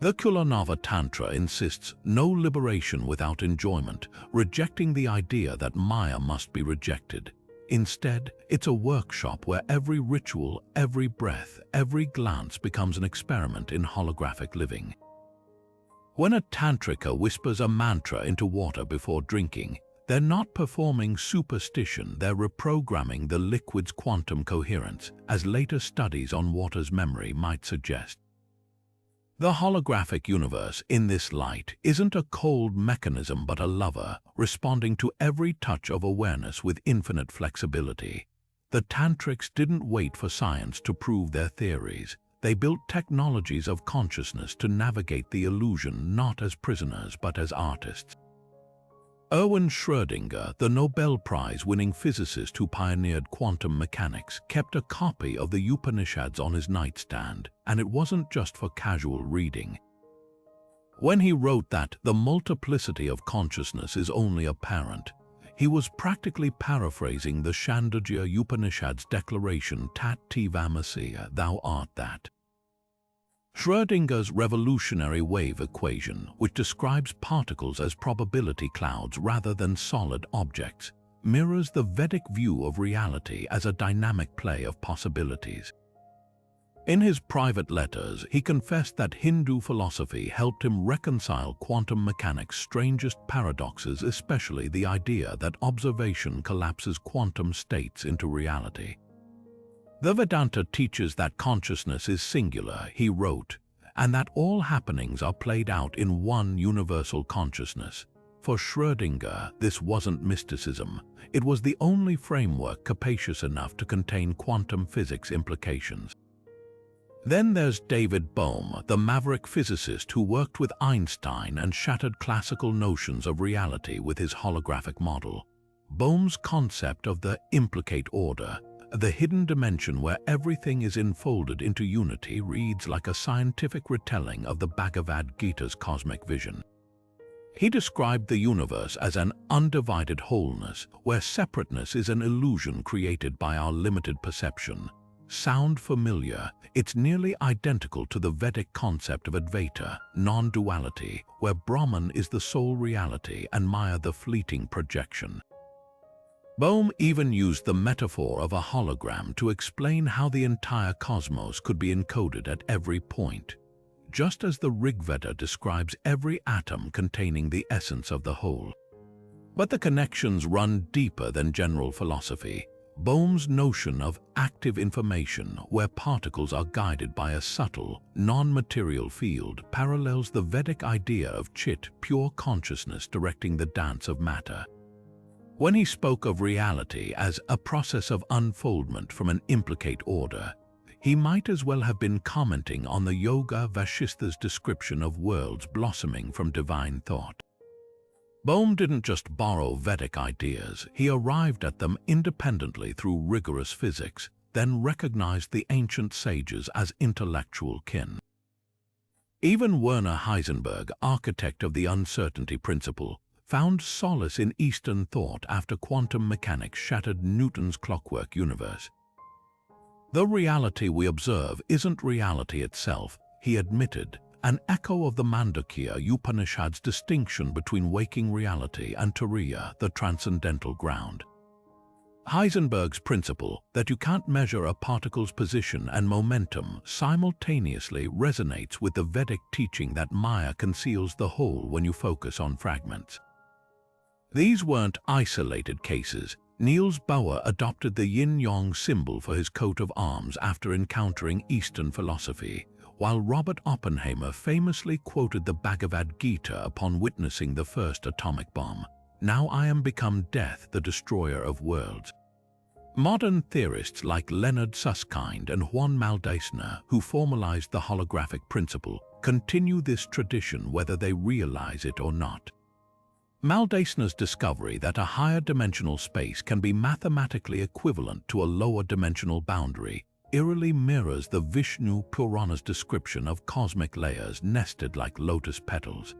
The Kulanava Tantra insists no liberation without enjoyment, rejecting the idea that Maya must be rejected. Instead, it's a workshop where every ritual, every breath, every glance becomes an experiment in holographic living. When a tantrika whispers a mantra into water before drinking, they're not performing superstition, they're reprogramming the liquid's quantum coherence, as later studies on water's memory might suggest. The holographic universe in this light isn't a cold mechanism but a lover, responding to every touch of awareness with infinite flexibility. The tantrics didn't wait for science to prove their theories. They built technologies of consciousness to navigate the illusion not as prisoners but as artists. Erwin Schrödinger, the Nobel Prize-winning physicist who pioneered quantum mechanics, kept a copy of the Upanishads on his nightstand, and it wasn't just for casual reading. When he wrote that the multiplicity of consciousness is only apparent, he was practically paraphrasing the Chandogya Upanishad's declaration Tat Tvamasi, thou art that. Schrödinger's revolutionary wave equation, which describes particles as probability clouds rather than solid objects, mirrors the Vedic view of reality as a dynamic play of possibilities. In his private letters, he confessed that Hindu philosophy helped him reconcile quantum mechanics' strangest paradoxes, especially the idea that observation collapses quantum states into reality. The Vedanta teaches that consciousness is singular, he wrote, and that all happenings are played out in one universal consciousness. For Schrödinger, this wasn't mysticism. It was the only framework capacious enough to contain quantum physics implications. Then there's David Bohm, the maverick physicist who worked with Einstein and shattered classical notions of reality with his holographic model. Bohm's concept of the implicate order, the hidden dimension where everything is enfolded into unity, reads like a scientific retelling of the Bhagavad Gita's cosmic vision. He described the universe as an undivided wholeness, where separateness is an illusion created by our limited perception. Sound familiar? It's nearly identical to the Vedic concept of Advaita, non-duality, where Brahman is the sole reality and Maya the fleeting projection. Bohm even used the metaphor of a hologram to explain how the entire cosmos could be encoded at every point, just as the Rig Veda describes every atom containing the essence of the whole. But the connections run deeper than general philosophy. Bohm's notion of active information, where particles are guided by a subtle, non-material field, parallels the Vedic idea of Chit, pure consciousness directing the dance of matter. When he spoke of reality as a process of unfoldment from an implicate order, he might as well have been commenting on the Yoga Vasistha's description of worlds blossoming from divine thought. Bohm didn't just borrow Vedic ideas, he arrived at them independently through rigorous physics, then recognized the ancient sages as intellectual kin. Even Werner Heisenberg, architect of the uncertainty principle, found solace in Eastern thought after quantum mechanics shattered Newton's clockwork universe. The reality we observe isn't reality itself, he admitted, an echo of the Mandukya Upanishad's distinction between waking reality and Turiya, the transcendental ground. Heisenberg's principle that you can't measure a particle's position and momentum simultaneously resonates with the Vedic teaching that Maya conceals the whole when you focus on fragments. These weren't isolated cases. Niels Bohr adopted the yin-yang symbol for his coat of arms after encountering Eastern philosophy, while Robert Oppenheimer famously quoted the Bhagavad Gita upon witnessing the first atomic bomb. Now I am become death, the destroyer of worlds. Modern theorists like Leonard Susskind and Juan Maldacena, who formalized the holographic principle, continue this tradition whether they realize it or not. Maldacena's discovery that a higher dimensional space can be mathematically equivalent to a lower dimensional boundary eerily mirrors the Vishnu Purana's description of cosmic layers nested like lotus petals.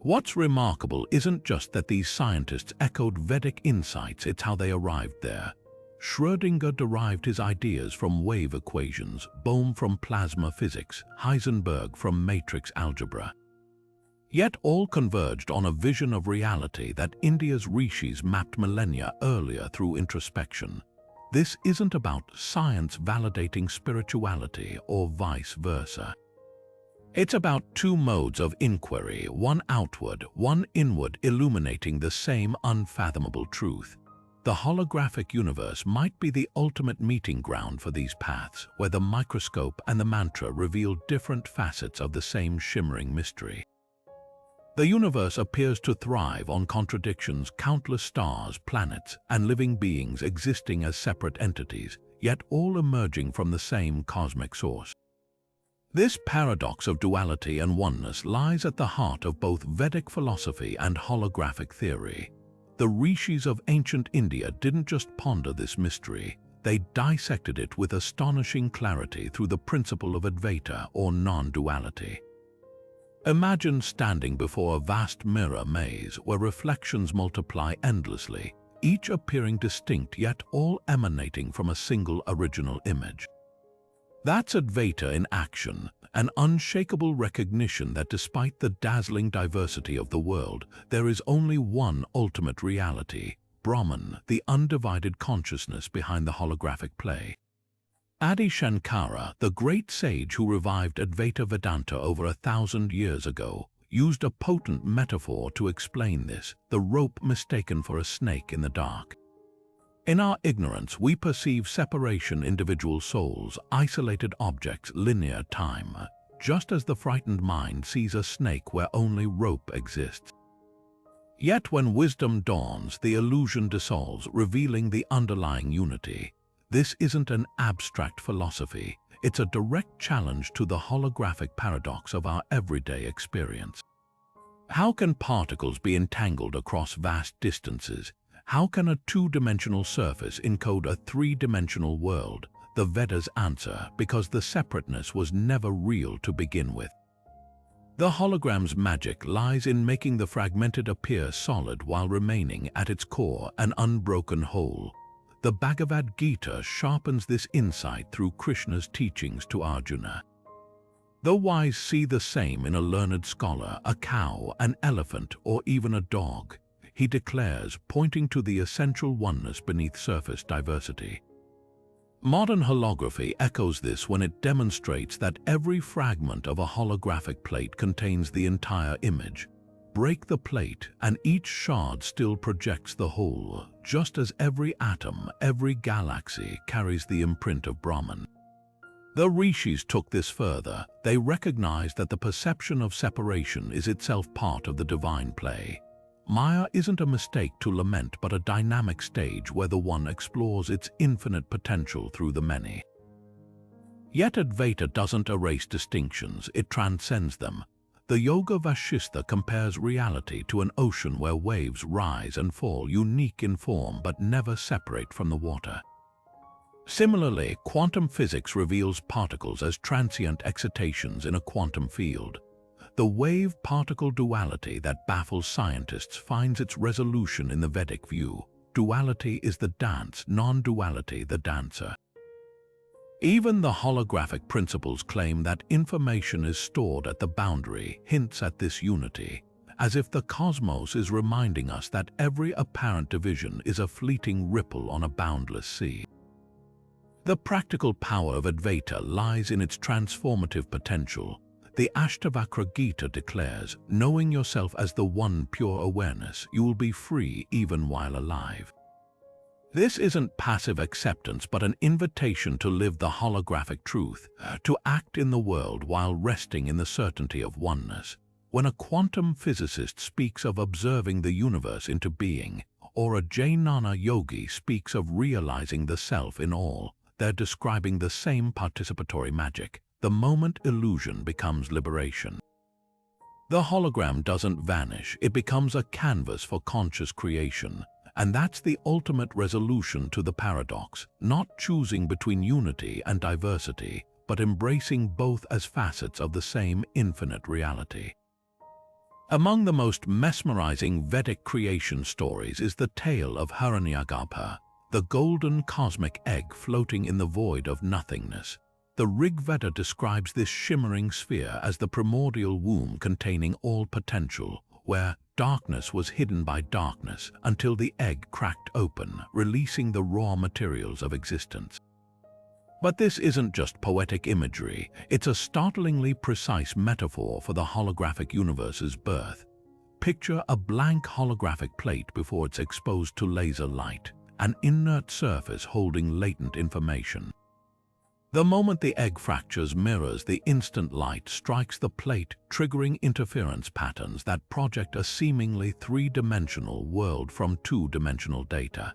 What's remarkable isn't just that these scientists echoed Vedic insights, it's how they arrived there. Schrödinger derived his ideas from wave equations, Bohm from plasma physics, Heisenberg from matrix algebra. Yet all converged on a vision of reality that India's rishis mapped millennia earlier through introspection. This isn't about science validating spirituality or vice versa. It's about two modes of inquiry, one outward, one inward, illuminating the same unfathomable truth. The holographic universe might be the ultimate meeting ground for these paths, where the microscope and the mantra reveal different facets of the same shimmering mystery. The universe appears to thrive on contradictions, countless stars, planets, and living beings existing as separate entities, yet all emerging from the same cosmic source. This paradox of duality and oneness lies at the heart of both Vedic philosophy and holographic theory. The rishis of ancient India didn't just ponder this mystery, they dissected it with astonishing clarity through the principle of Advaita or non-duality. Imagine standing before a vast mirror maze where reflections multiply endlessly, each appearing distinct yet all emanating from a single original image. That's Advaita in action, an unshakable recognition that despite the dazzling diversity of the world, there is only one ultimate reality, Brahman, the undivided consciousness behind the holographic play. Adi Shankara, the great sage who revived Advaita Vedanta over 1,000 years ago, used a potent metaphor to explain this, the rope mistaken for a snake in the dark. In our ignorance, we perceive separation, individual souls, isolated objects, linear time, just as the frightened mind sees a snake where only rope exists. Yet when wisdom dawns, the illusion dissolves, revealing the underlying unity. This isn't an abstract philosophy, it's a direct challenge to the holographic paradox of our everyday experience. How can particles be entangled across vast distances? How can a two-dimensional surface encode a three-dimensional world? The Vedas answer, because the separateness was never real to begin with. The hologram's magic lies in making the fragmented appear solid while remaining at its core an unbroken whole. The Bhagavad Gita sharpens this insight through Krishna's teachings to Arjuna. The wise see the same in a learned scholar, a cow, an elephant, or even a dog. He declares, pointing to the essential oneness beneath surface diversity. Modern holography echoes this when it demonstrates that every fragment of a holographic plate contains the entire image. Break the plate, and each shard still projects the whole, just as every atom, every galaxy carries the imprint of Brahman. The rishis took this further. They recognized that the perception of separation is itself part of the divine play. Maya isn't a mistake to lament but a dynamic stage where the one explores its infinite potential through the many. Yet Advaita doesn't erase distinctions, it transcends them. The Yoga Vasistha compares reality to an ocean where waves rise and fall, unique in form but never separate from the water. Similarly, quantum physics reveals particles as transient excitations in a quantum field. The wave-particle duality that baffles scientists finds its resolution in the Vedic view. Duality is the dance, non-duality the dancer. Even the holographic principles claim that information is stored at the boundary, hints at this unity, as if the cosmos is reminding us that every apparent division is a fleeting ripple on a boundless sea. The practical power of Advaita lies in its transformative potential. The Ashtavakra Gita declares, knowing yourself as the one pure awareness, you will be free even while alive. This isn't passive acceptance but an invitation to live the holographic truth, to act in the world while resting in the certainty of oneness. When a quantum physicist speaks of observing the universe into being, or a Jnana yogi speaks of realizing the self in all, they're describing the same participatory magic. The moment illusion becomes liberation. The hologram doesn't vanish, it becomes a canvas for conscious creation. And that's the ultimate resolution to the paradox, not choosing between unity and diversity, but embracing both as facets of the same infinite reality. Among the most mesmerizing Vedic creation stories is the tale of Hiranyagarbha, the golden cosmic egg floating in the void of nothingness. The Rig Veda describes this shimmering sphere as the primordial womb containing all potential, where darkness was hidden by darkness until the egg cracked open, releasing the raw materials of existence. But this isn't just poetic imagery, it's a startlingly precise metaphor for the holographic universe's birth. Picture a blank holographic plate before it's exposed to laser light. an inert surface holding latent information. The moment the egg fractures mirrors, the instant light strikes the plate, triggering interference patterns that project a seemingly three-dimensional world from two-dimensional data.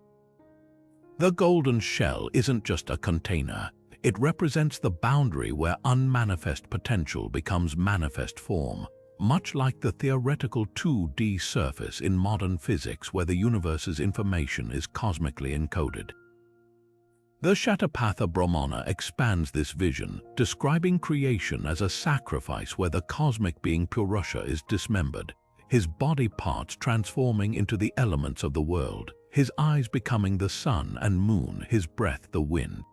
The golden shell isn't just a container. It represents the boundary where unmanifest potential becomes manifest form, much like the theoretical 2D surface in modern physics where the universe's information is cosmically encoded. The Shatapatha Brahmana expands this vision, describing creation as a sacrifice where the cosmic being Purusha is dismembered, his body parts transforming into the elements of the world, his eyes becoming the sun and moon, his breath the wind.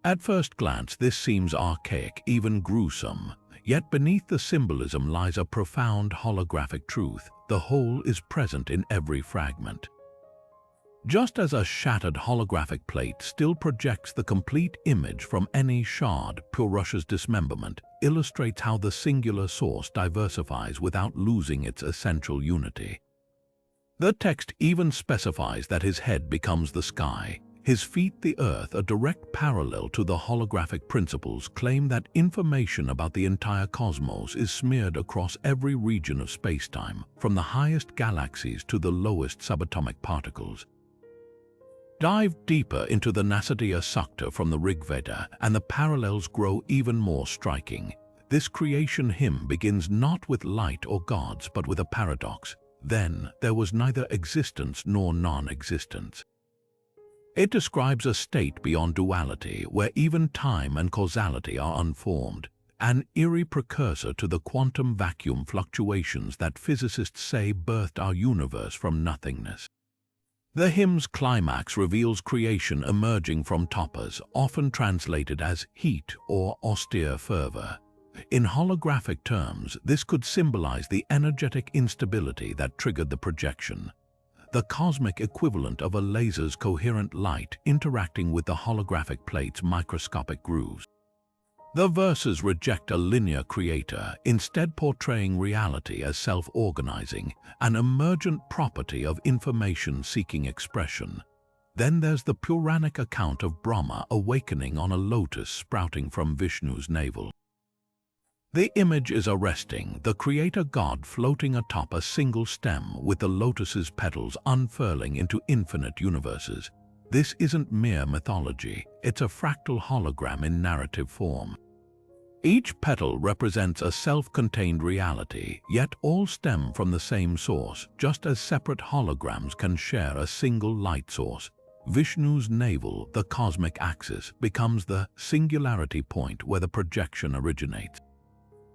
At first glance, this seems archaic, even gruesome. Yet beneath the symbolism lies a profound holographic truth. The whole is present in every fragment. Just as a shattered holographic plate still projects the complete image from any shard, Purusha's dismemberment illustrates how the singular source diversifies without losing its essential unity. The text even specifies that his head becomes the sky, his feet the earth. A direct parallel to the holographic principles claim that information about the entire cosmos is smeared across every region of spacetime, from the highest galaxies to the lowest subatomic particles. Dive deeper into the Nasadiya Sukta from the Rig Veda, and the parallels grow even more striking. This creation hymn begins not with light or gods, but with a paradox. Then there was neither existence nor non-existence. It describes a state beyond duality, where even time and causality are unformed, an eerie precursor to the quantum vacuum fluctuations that physicists say birthed our universe from nothingness. The hymn's climax reveals creation emerging from tapas, often translated as heat or austere fervor. In holographic terms, this could symbolize the energetic instability that triggered the projection, the cosmic equivalent of a laser's coherent light interacting with the holographic plate's microscopic grooves. The verses reject a linear creator, instead portraying reality as self-organizing, an emergent property of information seeking expression. Then there's the Puranic account of Brahma awakening on a lotus sprouting from Vishnu's navel. The image is arresting, the creator god floating atop a single stem with the lotus's petals unfurling into infinite universes. This isn't mere mythology, it's a fractal hologram in narrative form. Each petal represents a self-contained reality, yet all stem from the same source, just as separate holograms can share a single light source. Vishnu's navel, the cosmic axis, becomes the singularity point where the projection originates.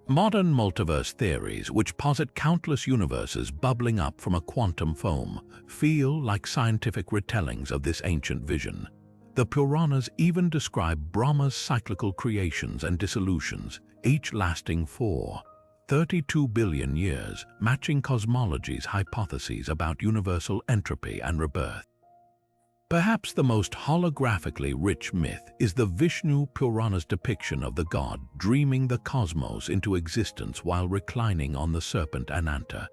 Modern multiverse theories, which posit countless universes bubbling up from a quantum foam, feel like scientific retellings of this ancient vision. The Puranas even describe Brahma's cyclical creations and dissolutions, each lasting for 32 billion years, matching cosmology's hypotheses about universal entropy and rebirth. Perhaps the most holographically rich myth is the Vishnu Purana's depiction of the god dreaming the cosmos into existence while reclining on the serpent Ananta.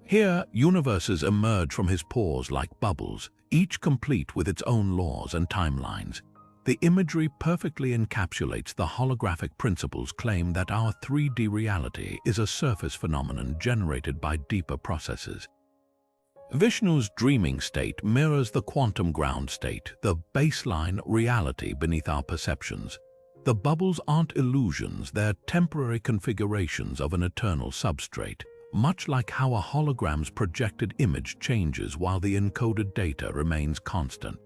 Here, universes emerge from his pores like bubbles, each complete with its own laws and timelines. The imagery perfectly encapsulates the holographic principles claim that our 3D reality is a surface phenomenon generated by deeper processes. Vishnu's dreaming state mirrors the quantum ground state, the baseline reality beneath our perceptions. The bubbles aren't illusions, they're temporary configurations of an eternal substrate, much like how a hologram's projected image changes while the encoded data remains constant.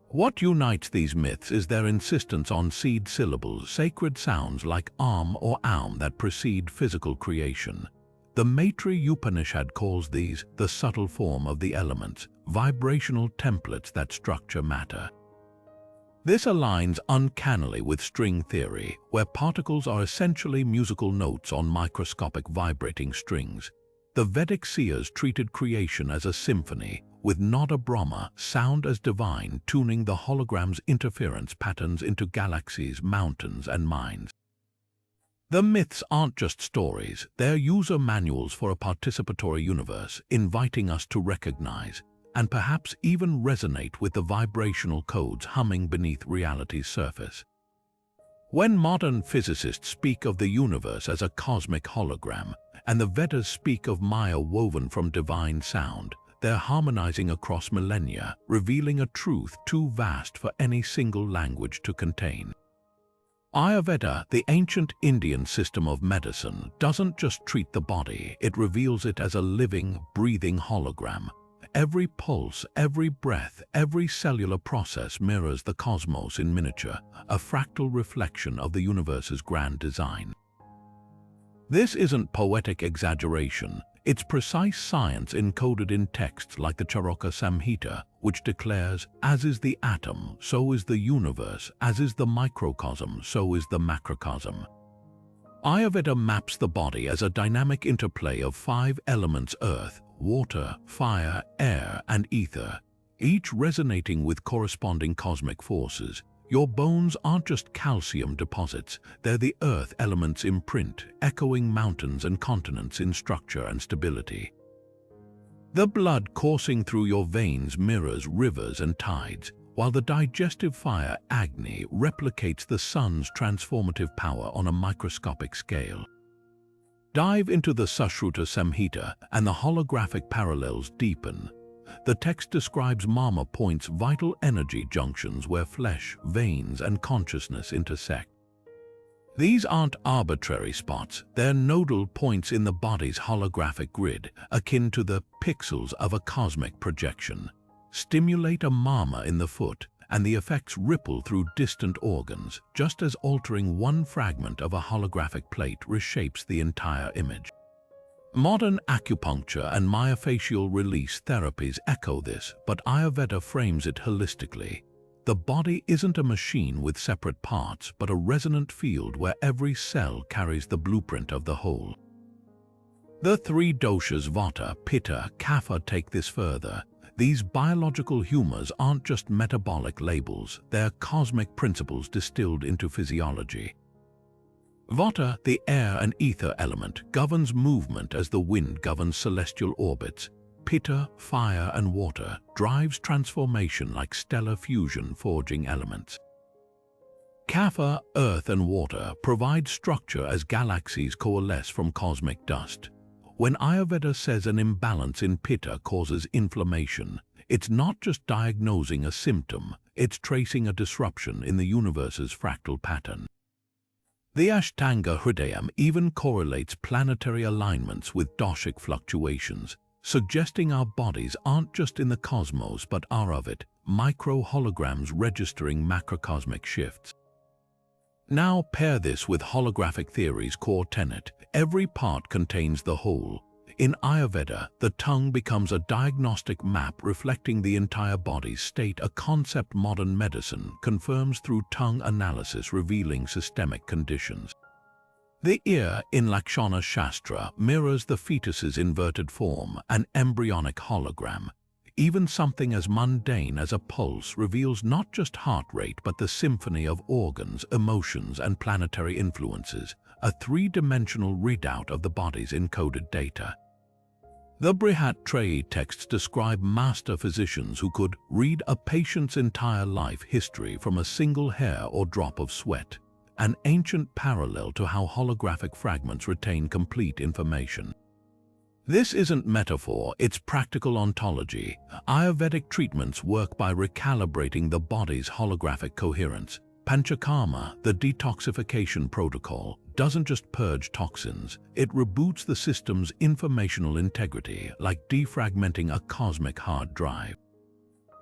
What unites these myths is their insistence on seed syllables, sacred sounds like Am or Aum that precede physical creation. The Maitri Upanishad calls these the subtle form of the elements, vibrational templates that structure matter. This aligns uncannily with string theory, where particles are essentially musical notes on microscopic vibrating strings. The Vedic seers treated creation as a symphony, with Nada Brahma, sound as divine, tuning the hologram's interference patterns into galaxies, mountains, and minds. The myths aren't just stories, they're user manuals for a participatory universe, inviting us to recognize and perhaps even resonate with the vibrational codes humming beneath reality's surface. When modern physicists speak of the universe as a cosmic hologram, and the Vedas speak of Maya woven from divine sound, they're harmonizing across millennia, revealing a truth too vast for any single language to contain. Ayurveda, the ancient Indian system of medicine, doesn't just treat the body, it reveals it as a living, breathing hologram. Every pulse, every breath, every cellular process mirrors the cosmos in miniature, a fractal reflection of the universe's grand design. This isn't poetic exaggeration, it's precise science encoded in texts like the Charaka Samhita, which declares, as is the atom, so is the universe, as is the microcosm, so is the macrocosm. Ayurveda maps the body as a dynamic interplay of 5 elements: earth, water, fire, air, and ether, each resonating with corresponding cosmic forces. Your bones aren't just calcium deposits, they're the earth element's imprint, echoing mountains and continents in structure and stability. The blood coursing through your veins mirrors rivers and tides, while the digestive fire, Agni, replicates the sun's transformative power on a microscopic scale. Dive into the Sushruta Samhita and the holographic parallels deepen. The text describes Mama points vital energy junctions where flesh, veins, and consciousness intersect. These aren't arbitrary spots, they're nodal points in the body's holographic grid, akin to the pixels of a cosmic projection. Stimulate a Mama in the foot, and the effects ripple through distant organs, just as altering one fragment of a holographic plate reshapes the entire image. Modern acupuncture and myofascial release therapies echo this, but Ayurveda frames it holistically. The body isn't a machine with separate parts, but a resonant field where every cell carries the blueprint of the whole. The 3 doshas Vata, Pitta, Kapha take this further. These biological humors aren't just metabolic labels, they're cosmic principles distilled into physiology. Vata, the air and ether element, governs movement as the wind governs celestial orbits. Pitta, fire and water, drives transformation like stellar fusion forging elements. Kapha, earth and water, provide structure as galaxies coalesce from cosmic dust. When Ayurveda says an imbalance in Pitta causes inflammation, it's not just diagnosing a symptom, it's tracing a disruption in the universe's fractal pattern. The Ashtanga Hridayam even correlates planetary alignments with doshic fluctuations, suggesting our bodies aren't just in the cosmos but are of it, micro-holograms registering macrocosmic shifts. Now pair this with holographic theory's core tenet: every part contains the whole. In Ayurveda, the tongue becomes a diagnostic map reflecting the entire body's state, a concept modern medicine confirms through tongue analysis revealing systemic conditions. The ear, in Lakshana Shastra, mirrors the fetus's inverted form, an embryonic hologram. Even something as mundane as a pulse reveals not just heart rate but the symphony of organs, emotions, and planetary influences, a 3-dimensional readout of the body's encoded data. The Brihat Treyi texts describe master physicians who could read a patient's entire life history from a single hair or drop of sweat, an ancient parallel to how holographic fragments retain complete information. This isn't metaphor, it's practical ontology. Ayurvedic treatments work by recalibrating the body's holographic coherence. Panchakarma, the detoxification protocol, doesn't just purge toxins, it reboots the system's informational integrity, like defragmenting a cosmic hard drive.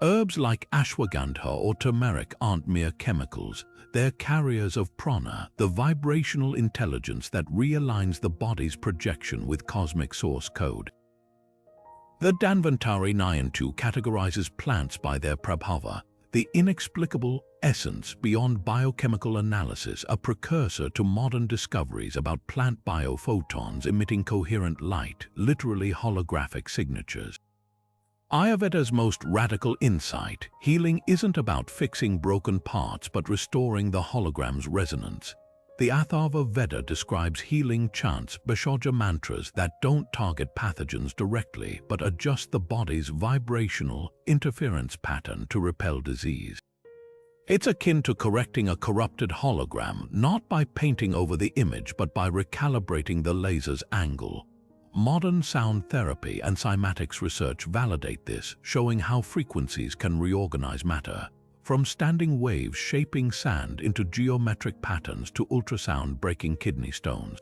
Herbs like ashwagandha or turmeric aren't mere chemicals, they're carriers of prana, the vibrational intelligence that realigns the body's projection with cosmic source code. The Dhanvantari Nayantu categorizes plants by their prabhava, the inexplicable essence beyond biochemical analysis, a precursor to modern discoveries about plant biophotons emitting coherent light, literally holographic signatures. Ayurveda's most radical insight: healing isn't about fixing broken parts but restoring the hologram's resonance. The Atharva Veda describes healing chants, Bhashoja mantras that don't target pathogens directly but adjust the body's vibrational interference pattern to repel disease. It's akin to correcting a corrupted hologram, not by painting over the image but by recalibrating the laser's angle. Modern sound therapy and cymatics research validate this, showing how frequencies can reorganize matter, from standing waves shaping sand into geometric patterns to ultrasound breaking kidney stones.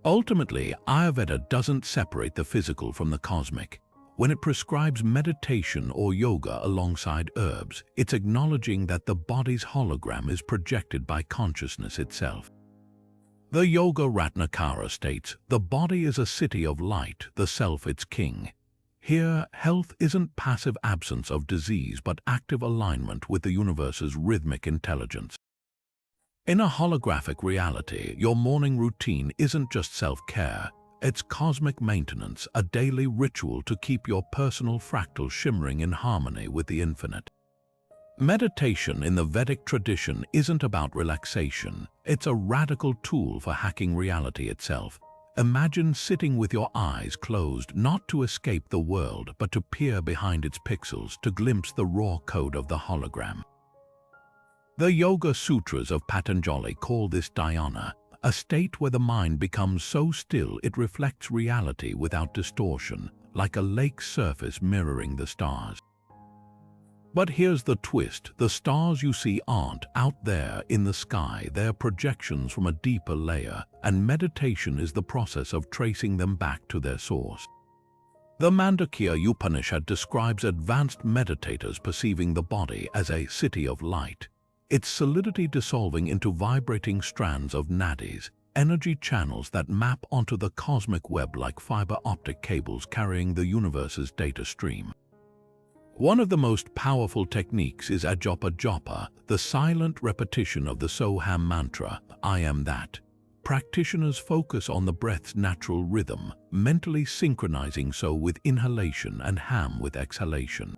Ultimately, Ayurveda doesn't separate the physical from the cosmic. When it prescribes meditation or yoga alongside herbs, it's acknowledging that the body's hologram is projected by consciousness itself. The Yoga Ratnakara states, "The body is a city of light, the self its king." Here, health isn't passive absence of disease but active alignment with the universe's rhythmic intelligence. In a holographic reality, your morning routine isn't just self-care, it's cosmic maintenance, a daily ritual to keep your personal fractal shimmering in harmony with the infinite. Meditation in the Vedic tradition isn't about relaxation, it's a radical tool for hacking reality itself. Imagine sitting with your eyes closed, not to escape the world, but to peer behind its pixels to glimpse the raw code of the hologram. The Yoga Sutras of Patanjali call this dhyana, a state where the mind becomes so still it reflects reality without distortion, like a lake's surface mirroring the stars. But here's the twist: the stars you see aren't out there in the sky, they're projections from a deeper layer, and meditation is the process of tracing them back to their source. The Mandukya Upanishad describes advanced meditators perceiving the body as a city of light, its solidity dissolving into vibrating strands of nadis, energy channels that map onto the cosmic web like fiber optic cables carrying the universe's data stream. One of the most powerful techniques is ajapa japa, the silent repetition of the Soham mantra, I am that. Practitioners focus on the breath's natural rhythm, mentally synchronizing so with inhalation and ham with exhalation.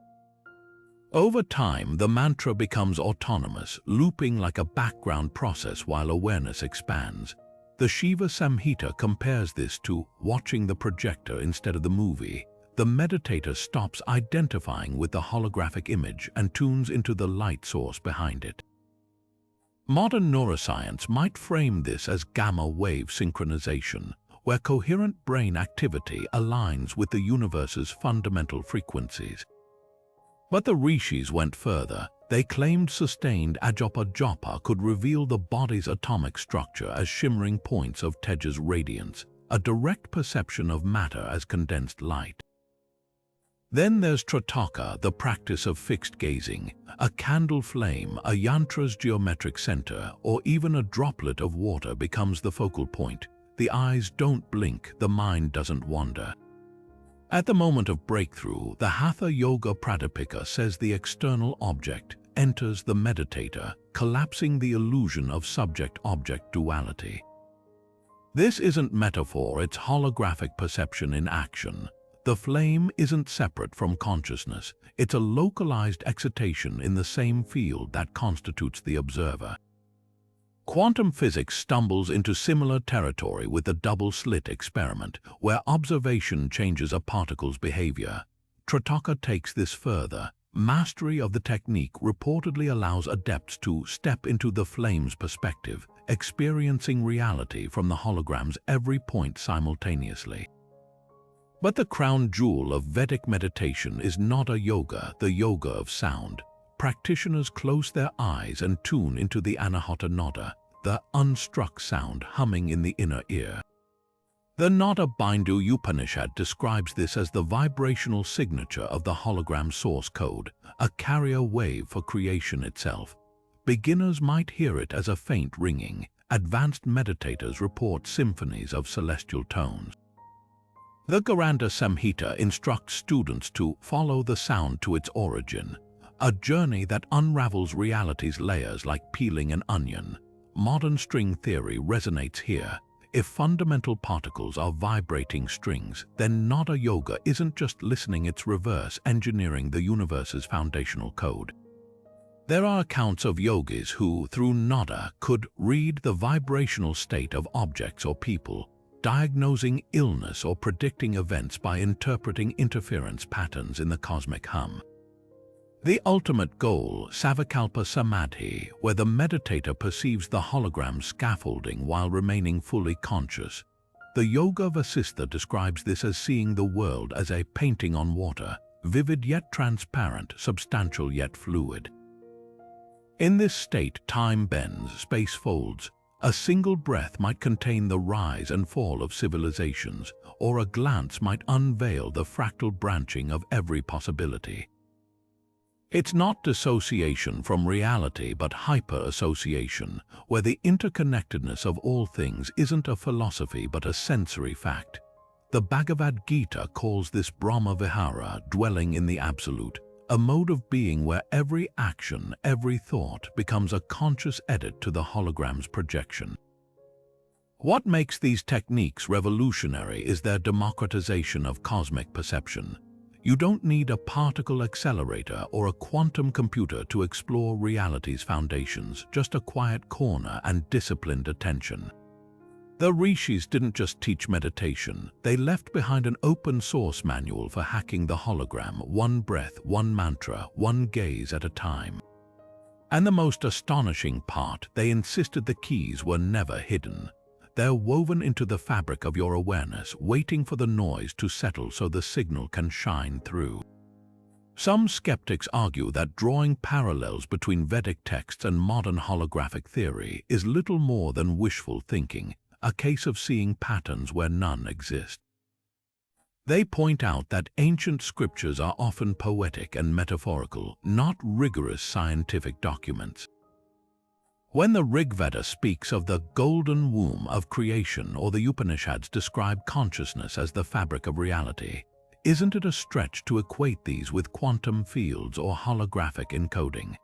Over time, the mantra becomes autonomous, looping like a background process while awareness expands. The Shiva Samhita compares this to watching the projector instead of the movie. The meditator stops identifying with the holographic image and tunes into the light source behind it. Modern neuroscience might frame this as gamma wave synchronization, where coherent brain activity aligns with the universe's fundamental frequencies. But the rishis went further. They claimed sustained ajapa japa could reveal the body's atomic structure as shimmering points of Teja's radiance, a direct perception of matter as condensed light. Then there's Trataka, the practice of fixed gazing. A candle flame, a yantra's geometric center, or even a droplet of water becomes the focal point. The eyes don't blink, the mind doesn't wander. At the moment of breakthrough, the Hatha Yoga Pradipika says the external object enters the meditator, collapsing the illusion of subject-object duality. This isn't metaphor, it's holographic perception in action. The flame isn't separate from consciousness, it's a localized excitation in the same field that constitutes the observer. Quantum physics stumbles into similar territory with the double-slit experiment, where observation changes a particle's behavior. Trataka takes this further. Mastery of the technique reportedly allows adepts to step into the flame's perspective, experiencing reality from the hologram's every point simultaneously. But the crown jewel of Vedic meditation is not a yoga, the yoga of sound. Practitioners close their eyes and tune into the anahata nada, the unstruck sound humming in the inner ear. The Nada Bindu Upanishad describes this as the vibrational signature of the hologram source code, a carrier wave for creation itself. Beginners might hear it as a faint ringing. Advanced meditators report symphonies of celestial tones. The Garanda Samhita instructs students to follow the sound to its origin, a journey that unravels reality's layers like peeling an onion. Modern string theory resonates here. If fundamental particles are vibrating strings, then Nada Yoga isn't just listening, it's reverse engineering the universe's foundational code. There are accounts of yogis who, through nada, could read the vibrational state of objects or people, diagnosing illness or predicting events by interpreting interference patterns in the cosmic hum. The ultimate goal, Savikalpa Samadhi, where the meditator perceives the hologram scaffolding while remaining fully conscious. The Yoga Vasistha describes this as seeing the world as a painting on water, vivid yet transparent, substantial yet fluid. In this state, time bends, space folds. A single breath might contain the rise and fall of civilizations, or a glance might unveil the fractal branching of every possibility. It's not dissociation from reality but hyper-association, where the interconnectedness of all things isn't a philosophy but a sensory fact. The Bhagavad Gita calls this Brahma Vihara, dwelling in the absolute, a mode of being where every action, every thought becomes a conscious edit to the hologram's projection. What makes these techniques revolutionary is their democratization of cosmic perception. You don't need a particle accelerator or a quantum computer to explore reality's foundations, just a quiet corner and disciplined attention. The rishis didn't just teach meditation, they left behind an open-source manual for hacking the hologram, one breath, one mantra, one gaze at a time. And the most astonishing part, they insisted the keys were never hidden. They're woven into the fabric of your awareness, waiting for the noise to settle so the signal can shine through. Some skeptics argue that drawing parallels between Vedic texts and modern holographic theory is little more than wishful thinking, a case of seeing patterns where none exist. They point out that ancient scriptures are often poetic and metaphorical, not rigorous scientific documents. When the Rig Veda speaks of the golden womb of creation or the Upanishads describe consciousness as the fabric of reality, isn't it a stretch to equate these with quantum fields or holographic encoding?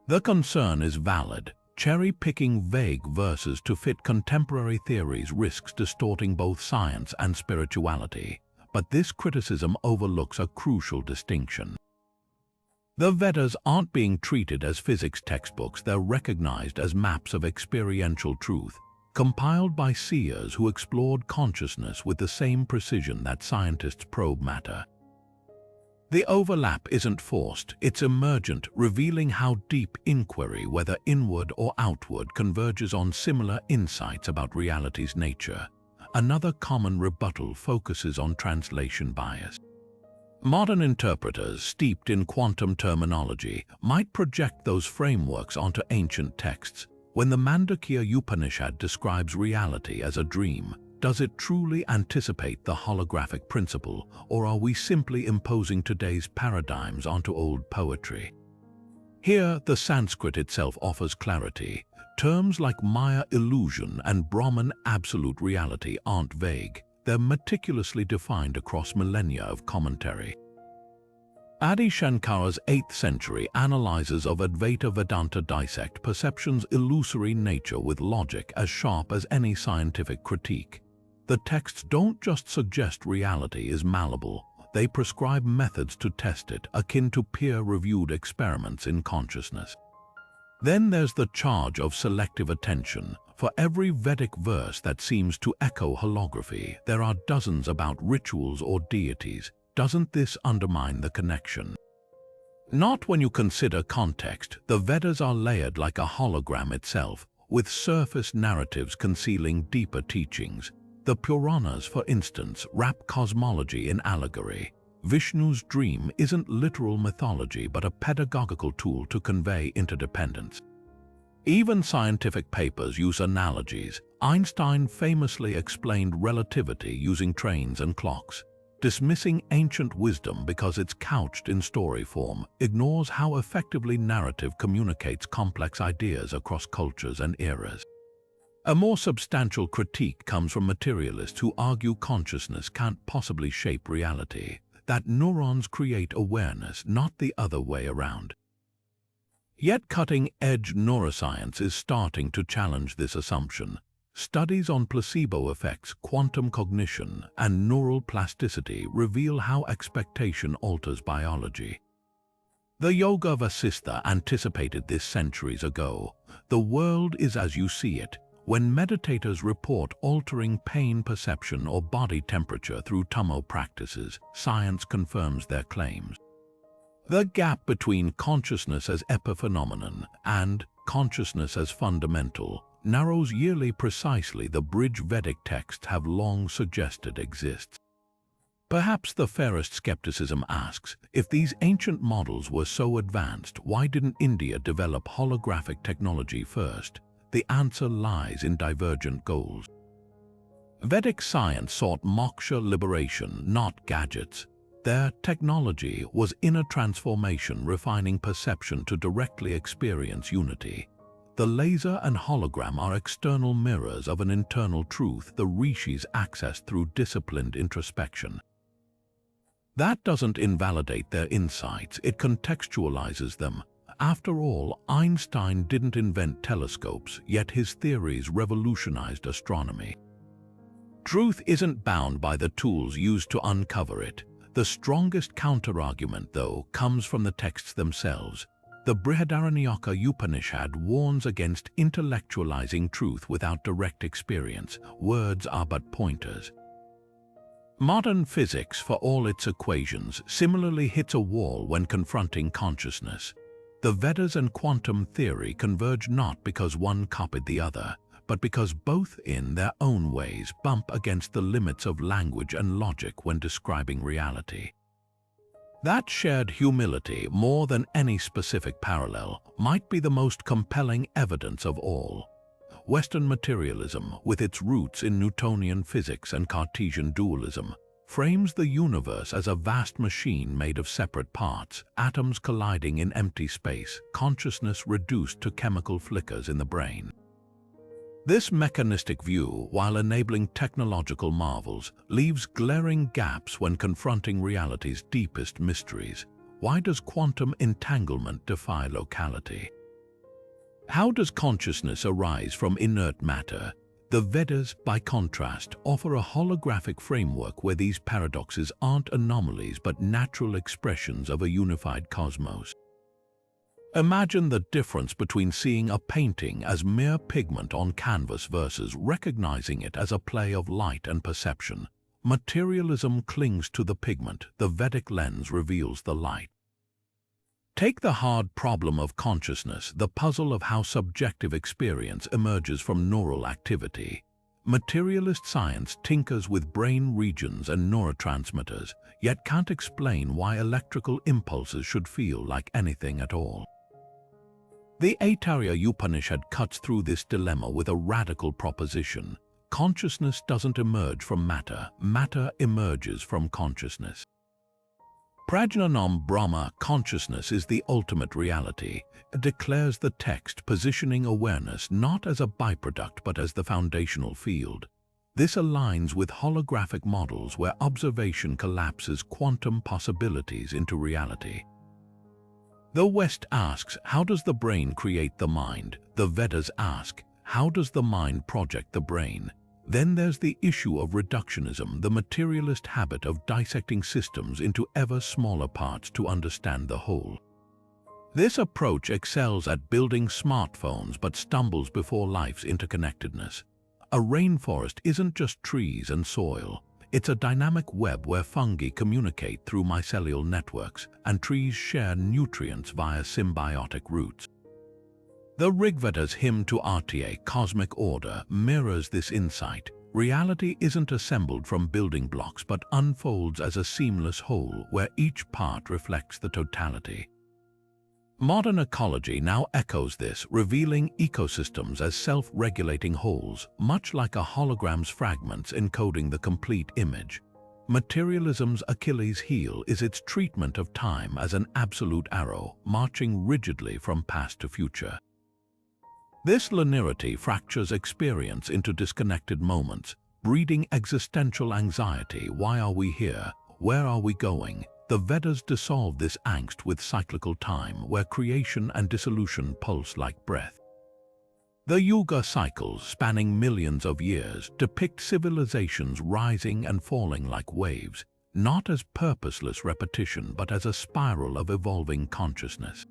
The concern is valid. Cherry-picking vague verses to fit contemporary theories risks distorting both science and spirituality, but this criticism overlooks a crucial distinction. The Vedas aren't being treated as physics textbooks, they're recognized as maps of experiential truth, compiled by seers who explored consciousness with the same precision that scientists probe matter. The overlap isn't forced, it's emergent, revealing how deep inquiry, whether inward or outward, converges on similar insights about reality's nature. Another common rebuttal focuses on translation bias. Modern interpreters, steeped in quantum terminology, might project those frameworks onto ancient texts. When the Mandukya Upanishad describes reality as a dream, does it truly anticipate the holographic principle, or are we simply imposing today's paradigms onto old poetry? Here, the Sanskrit itself offers clarity. Terms like Maya illusion and Brahman absolute reality aren't vague. They're meticulously defined across millennia of commentary. Adi Shankara's 8th century analyses of Advaita Vedanta dissect perception's illusory nature with logic as sharp as any scientific critique. The texts don't just suggest reality is malleable, they prescribe methods to test it, akin to peer-reviewed experiments in consciousness. Then there's the charge of selective attention. For every Vedic verse that seems to echo holography, there are dozens about rituals or deities. Doesn't this undermine the connection? Not when you consider context. The Vedas are layered like a hologram itself, with surface narratives concealing deeper teachings. The Puranas, for instance, wrap cosmology in allegory. Vishnu's dream isn't literal mythology but a pedagogical tool to convey interdependence. Even scientific papers use analogies. Einstein famously explained relativity using trains and clocks. Dismissing ancient wisdom because it's couched in story form ignores how effectively narrative communicates complex ideas across cultures and eras. A more substantial critique comes from materialists who argue consciousness can't possibly shape reality, that neurons create awareness, not the other way around. Yet cutting-edge neuroscience is starting to challenge this assumption. Studies on placebo effects, quantum cognition, and neural plasticity reveal how expectation alters biology. The Yoga Vasistha anticipated this centuries ago. The world is as you see it. When meditators report altering pain perception or body temperature through Tummo practices, science confirms their claims. The gap between consciousness as epiphenomenon and consciousness as fundamental narrows yearly precisely the bridge Vedic texts have long suggested exists. Perhaps the fairest skepticism asks, if these ancient models were so advanced, why didn't India develop holographic technology first? The answer lies in divergent goals. Vedic science sought moksha, liberation, not gadgets. Their technology was inner transformation, refining perception to directly experience unity. The laser and hologram are external mirrors of an internal truth the rishis accessed through disciplined introspection. That doesn't invalidate their insights, it contextualizes them. After all, Einstein didn't invent telescopes, yet his theories revolutionized astronomy. Truth isn't bound by the tools used to uncover it. The strongest counterargument, though, comes from the texts themselves. The Brihadaranyaka Upanishad warns against intellectualizing truth without direct experience. Words are but pointers. Modern physics, for all its equations, similarly hits a wall when confronting consciousness. The Vedas and quantum theory converge not because one copied the other, but because both in their own ways bump against the limits of language and logic when describing reality. That shared humility, more than any specific parallel, might be the most compelling evidence of all. Western materialism, with its roots in Newtonian physics and Cartesian dualism, frames the universe as a vast machine made of separate parts, atoms colliding in empty space, consciousness reduced to chemical flickers in the brain. This mechanistic view, while enabling technological marvels, leaves glaring gaps when confronting reality's deepest mysteries. Why does quantum entanglement defy locality? How does consciousness arise from inert matter? The Vedas, by contrast, offer a holographic framework where these paradoxes aren't anomalies but natural expressions of a unified cosmos. Imagine the difference between seeing a painting as mere pigment on canvas versus recognizing it as a play of light and perception. Materialism clings to the pigment, the Vedic lens reveals the light. Take the hard problem of consciousness, the puzzle of how subjective experience emerges from neural activity. Materialist science tinkers with brain regions and neurotransmitters, yet can't explain why electrical impulses should feel like anything at all. The Aitareya Upanishad cuts through this dilemma with a radical proposition. Consciousness doesn't emerge from matter, matter emerges from consciousness. Prajnanam Brahma, consciousness is the ultimate reality, declares the text, positioning awareness not as a byproduct but as the foundational field. This aligns with holographic models where observation collapses quantum possibilities into reality. The West asks, how does the brain create the mind? The Vedas ask, how does the mind project the brain? Then there's the issue of reductionism, the materialist habit of dissecting systems into ever smaller parts to understand the whole. This approach excels at building smartphones but stumbles before life's interconnectedness. A rainforest isn't just trees and soil. It's a dynamic web where fungi communicate through mycelial networks and trees share nutrients via symbiotic roots. The Rigveda's hymn to Artya, cosmic order, mirrors this insight. Reality isn't assembled from building blocks but unfolds as a seamless whole where each part reflects the totality. Modern ecology now echoes this, revealing ecosystems as self-regulating wholes, much like a hologram's fragments encoding the complete image. Materialism's Achilles' heel is its treatment of time as an absolute arrow, marching rigidly from past to future. This linearity fractures experience into disconnected moments, breeding existential anxiety. Why are we here? Where are we going? The Vedas dissolve this angst with cyclical time, where creation and dissolution pulse like breath. The Yuga cycles, spanning millions of years, depict civilizations rising and falling like waves. not as purposeless repetition but as a spiral of evolving consciousness.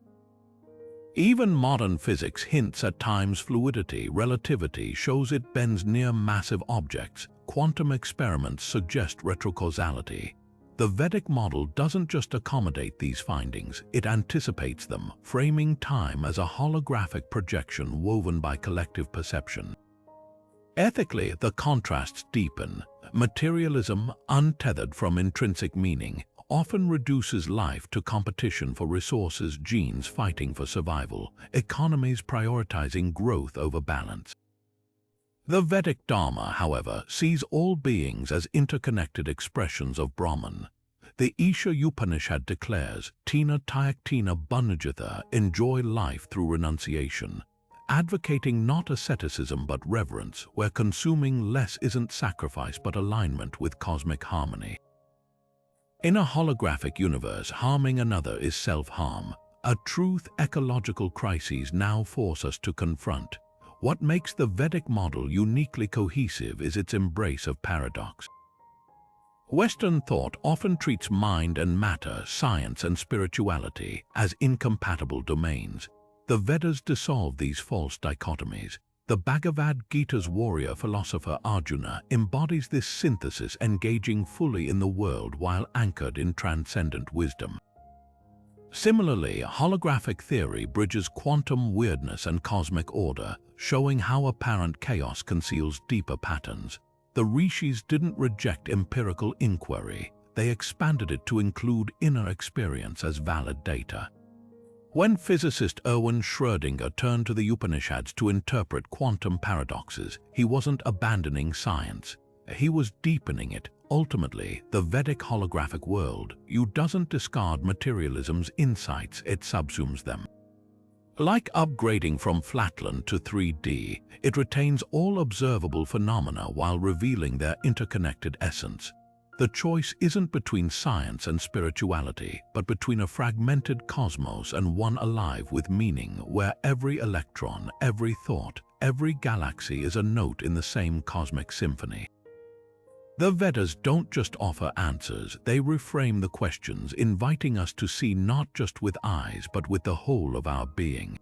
Even modern physics hints at time's fluidity. Relativity shows it bends near massive objects. Quantum experiments suggest retrocausality. The Vedic model doesn't just accommodate these findings, it anticipates them, framing time as a holographic projection woven by collective perception. Ethically, the contrasts deepen. Materialism, untethered from intrinsic meaning, often reduces life to competition for resources, genes fighting for survival, economies prioritizing growth over balance. The Vedic Dharma, however, sees all beings as interconnected expressions of Brahman. The Isha Upanishad declares, Tina Tyaktina Bunajatha, enjoy life through renunciation, advocating not asceticism but reverence, where consuming less isn't sacrifice but alignment with cosmic harmony. In a holographic universe, harming another is self-harm, a truth ecological crises now force us to confront. What makes the Vedic model uniquely cohesive is its embrace of paradox. Western thought often treats mind and matter, science and spirituality, as incompatible domains. The Vedas dissolve these false dichotomies. The Bhagavad Gita's warrior philosopher Arjuna embodies this synthesis, engaging fully in the world while anchored in transcendent wisdom. Similarly, holographic theory bridges quantum weirdness and cosmic order, showing how apparent chaos conceals deeper patterns. The rishis didn't reject empirical inquiry, they expanded it to include inner experience as valid data. When physicist Erwin Schrödinger turned to the Upanishads to interpret quantum paradoxes, he wasn't abandoning science, he was deepening it. Ultimately, the Vedic holographic world doesn't discard materialism's insights, it subsumes them. Like upgrading from flatland to 3D, it retains all observable phenomena while revealing their interconnected essence. The choice isn't between science and spirituality, but between a fragmented cosmos and one alive with meaning, where every electron, every thought, every galaxy is a note in the same cosmic symphony. The Vedas don't just offer answers, they reframe the questions, inviting us to see not just with eyes but with the whole of our being.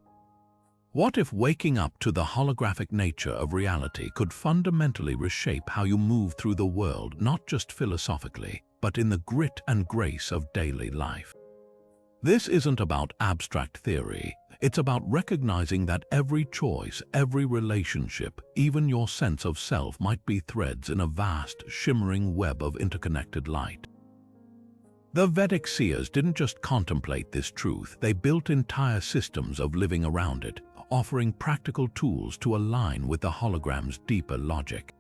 What if waking up to the holographic nature of reality could fundamentally reshape how you move through the world, not just philosophically, but in the grit and grace of daily life? This isn't about abstract theory. It's about recognizing that every choice, every relationship, even your sense of self might be threads in a vast, shimmering web of interconnected light. The Vedic seers didn't just contemplate this truth, they built entire systems of living around it, offering practical tools to align with the hologram's deeper logic.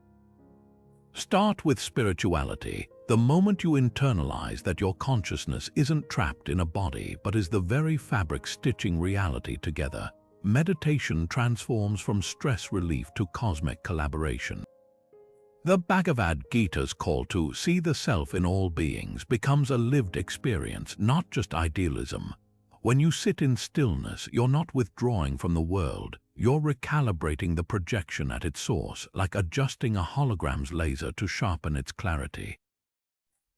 Start with spirituality. The moment you internalize that your consciousness isn't trapped in a body but is the very fabric stitching reality together, meditation transforms from stress relief to cosmic collaboration. The Bhagavad Gita's call to see the self in all beings becomes a lived experience, not just idealism. When you sit in stillness, you're not withdrawing from the world, you're recalibrating the projection at its source, like adjusting a hologram's laser to sharpen its clarity.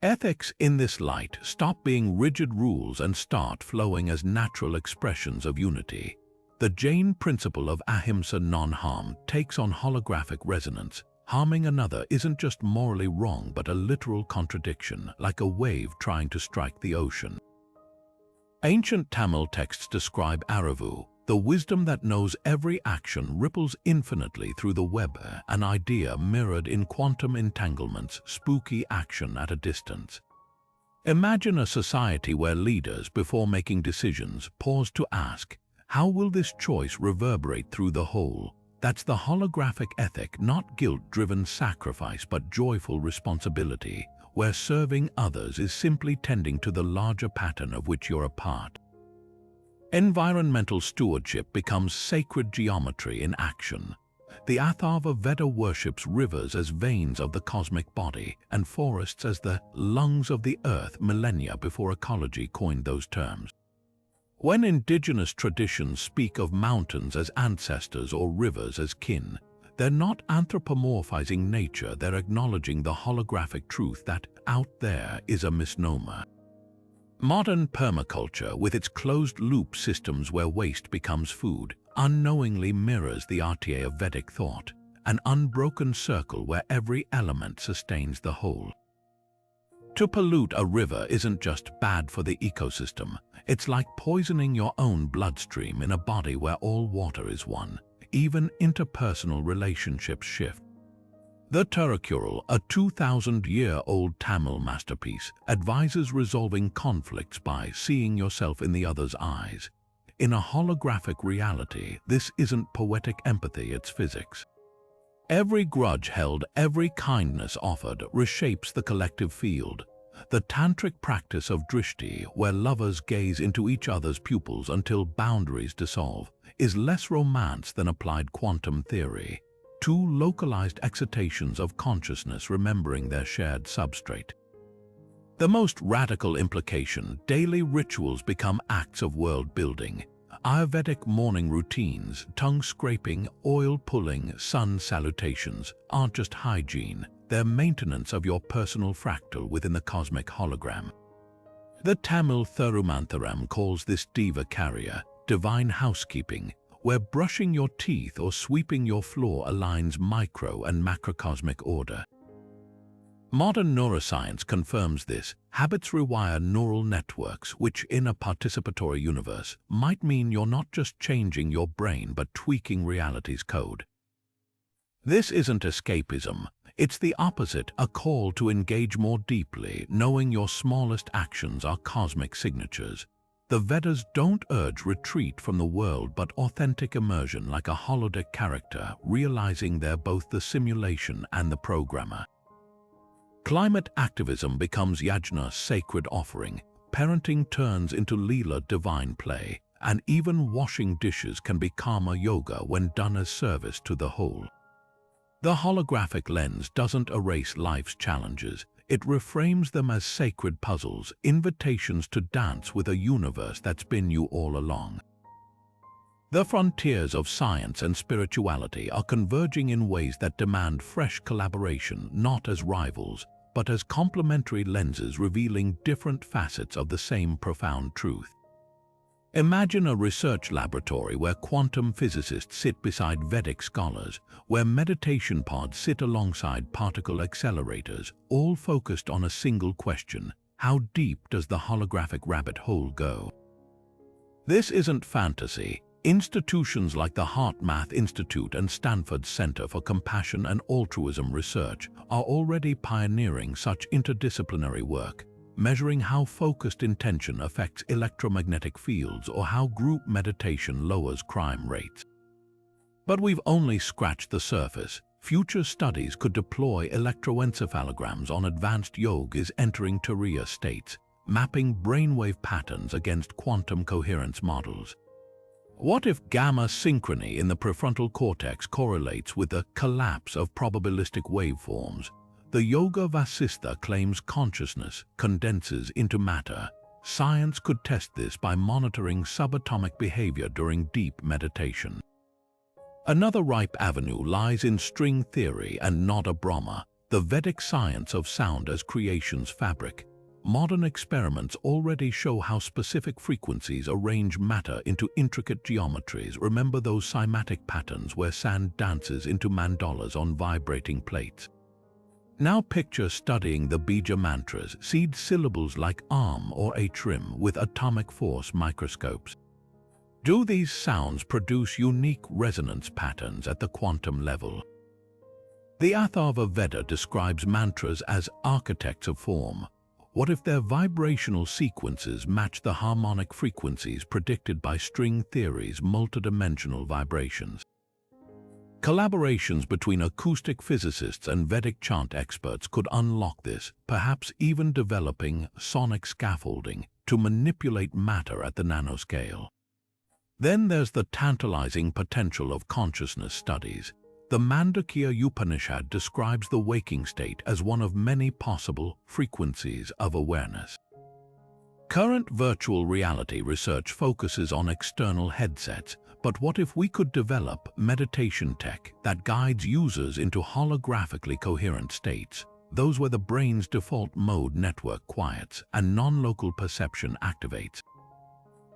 Ethics in this light stop being rigid rules and start flowing as natural expressions of unity. The Jain principle of ahimsa, non-harm, takes on holographic resonance. Harming another isn't just morally wrong but a literal contradiction, like a wave trying to strike the ocean. Ancient Tamil texts describe Aravu, the wisdom that knows every action ripples infinitely through the web, an idea mirrored in quantum entanglements, spooky action at a distance. Imagine a society where leaders, before making decisions, pause to ask, how will this choice reverberate through the whole? That's the holographic ethic, not guilt-driven sacrifice but joyful responsibility, where serving others is simply tending to the larger pattern of which you're a part. Environmental stewardship becomes sacred geometry in action. The Atharva Veda worships rivers as veins of the cosmic body and forests as the lungs of the earth millennia before ecology coined those terms. When indigenous traditions speak of mountains as ancestors or rivers as kin, They're not anthropomorphizing nature, they're acknowledging the holographic truth that out there is a misnomer. Modern permaculture, with its closed-loop systems where waste becomes food, unknowingly mirrors the RTA of Vedic thought, an unbroken circle where every element sustains the whole. To pollute a river isn't just bad for the ecosystem, it's like poisoning your own bloodstream in a body where all water is one. Even interpersonal relationships shift. The Tirukural, a 2,000-year-old Tamil masterpiece, advises resolving conflicts by seeing yourself in the other's eyes. In a holographic reality, this isn't poetic empathy, it's physics. Every grudge held, every kindness offered, reshapes the collective field. The tantric practice of drishti, where lovers gaze into each other's pupils until boundaries dissolve, is less romance than applied quantum theory. Two localized excitations of consciousness remembering their shared substrate. The most radical implication, daily rituals become acts of world building. Ayurvedic morning routines, tongue scraping, oil pulling, sun salutations aren't just hygiene, they're maintenance of your personal fractal within the cosmic hologram. The Tamil Thirumantharam calls this diva carrier, divine housekeeping, where brushing your teeth or sweeping your floor aligns micro and macrocosmic order. Modern neuroscience confirms this. Habits rewire neural networks, which in a participatory universe might mean you're not just changing your brain but tweaking reality's code. This isn't escapism. It's the opposite, a call to engage more deeply, knowing your smallest actions are cosmic signatures. The Vedas don't urge retreat from the world but authentic immersion like a holodeck character, realizing they're both the simulation and the programmer. Climate activism becomes yajna's sacred offering, parenting turns into Leela divine play, and even washing dishes can be karma yoga when done as service to the whole. The holographic lens doesn't erase life's challenges, it reframes them as sacred puzzles, invitations to dance with a universe that's been you all along. The frontiers of science and spirituality are converging in ways that demand fresh collaboration, not as rivals, but as complementary lenses revealing different facets of the same profound truth. Imagine a research laboratory where quantum physicists sit beside Vedic scholars, where meditation pods sit alongside particle accelerators, all focused on a single question: how deep does the holographic rabbit hole go? This isn't fantasy. Institutions like the HeartMath Institute and Stanford's Center for Compassion and Altruism Research are already pioneering such interdisciplinary work, measuring how focused intention affects electromagnetic fields or how group meditation lowers crime rates. But we've only scratched the surface. Future studies could deploy electroencephalograms on advanced yogis entering Turiya states, mapping brainwave patterns against quantum coherence models. What if gamma synchrony in the prefrontal cortex correlates with the collapse of probabilistic waveforms? The Yoga Vasistha claims consciousness condenses into matter. Science could test this by monitoring subatomic behavior during deep meditation. Another ripe avenue lies in string theory and Nada Brahma, the Vedic science of sound as creation's fabric. Modern experiments already show how specific frequencies arrange matter into intricate geometries. Remember those cymatic patterns where sand dances into mandalas on vibrating plates? Now picture studying the bija mantras, seed syllables like Am or Atrim with atomic force microscopes. Do these sounds produce unique resonance patterns at the quantum level? The Atharva Veda describes mantras as architects of form. What if their vibrational sequences match the harmonic frequencies predicted by string theory's multidimensional vibrations? Collaborations between acoustic physicists and Vedic chant experts could unlock this, perhaps even developing sonic scaffolding to manipulate matter at the nanoscale. Then there's the tantalizing potential of consciousness studies. The Mandakya Upanishad describes the waking state as one of many possible frequencies of awareness. Current virtual reality research focuses on external headsets, But what if we could develop meditation tech that guides users into holographically coherent states, those where the brain's default mode network quiets and non-local perception activates?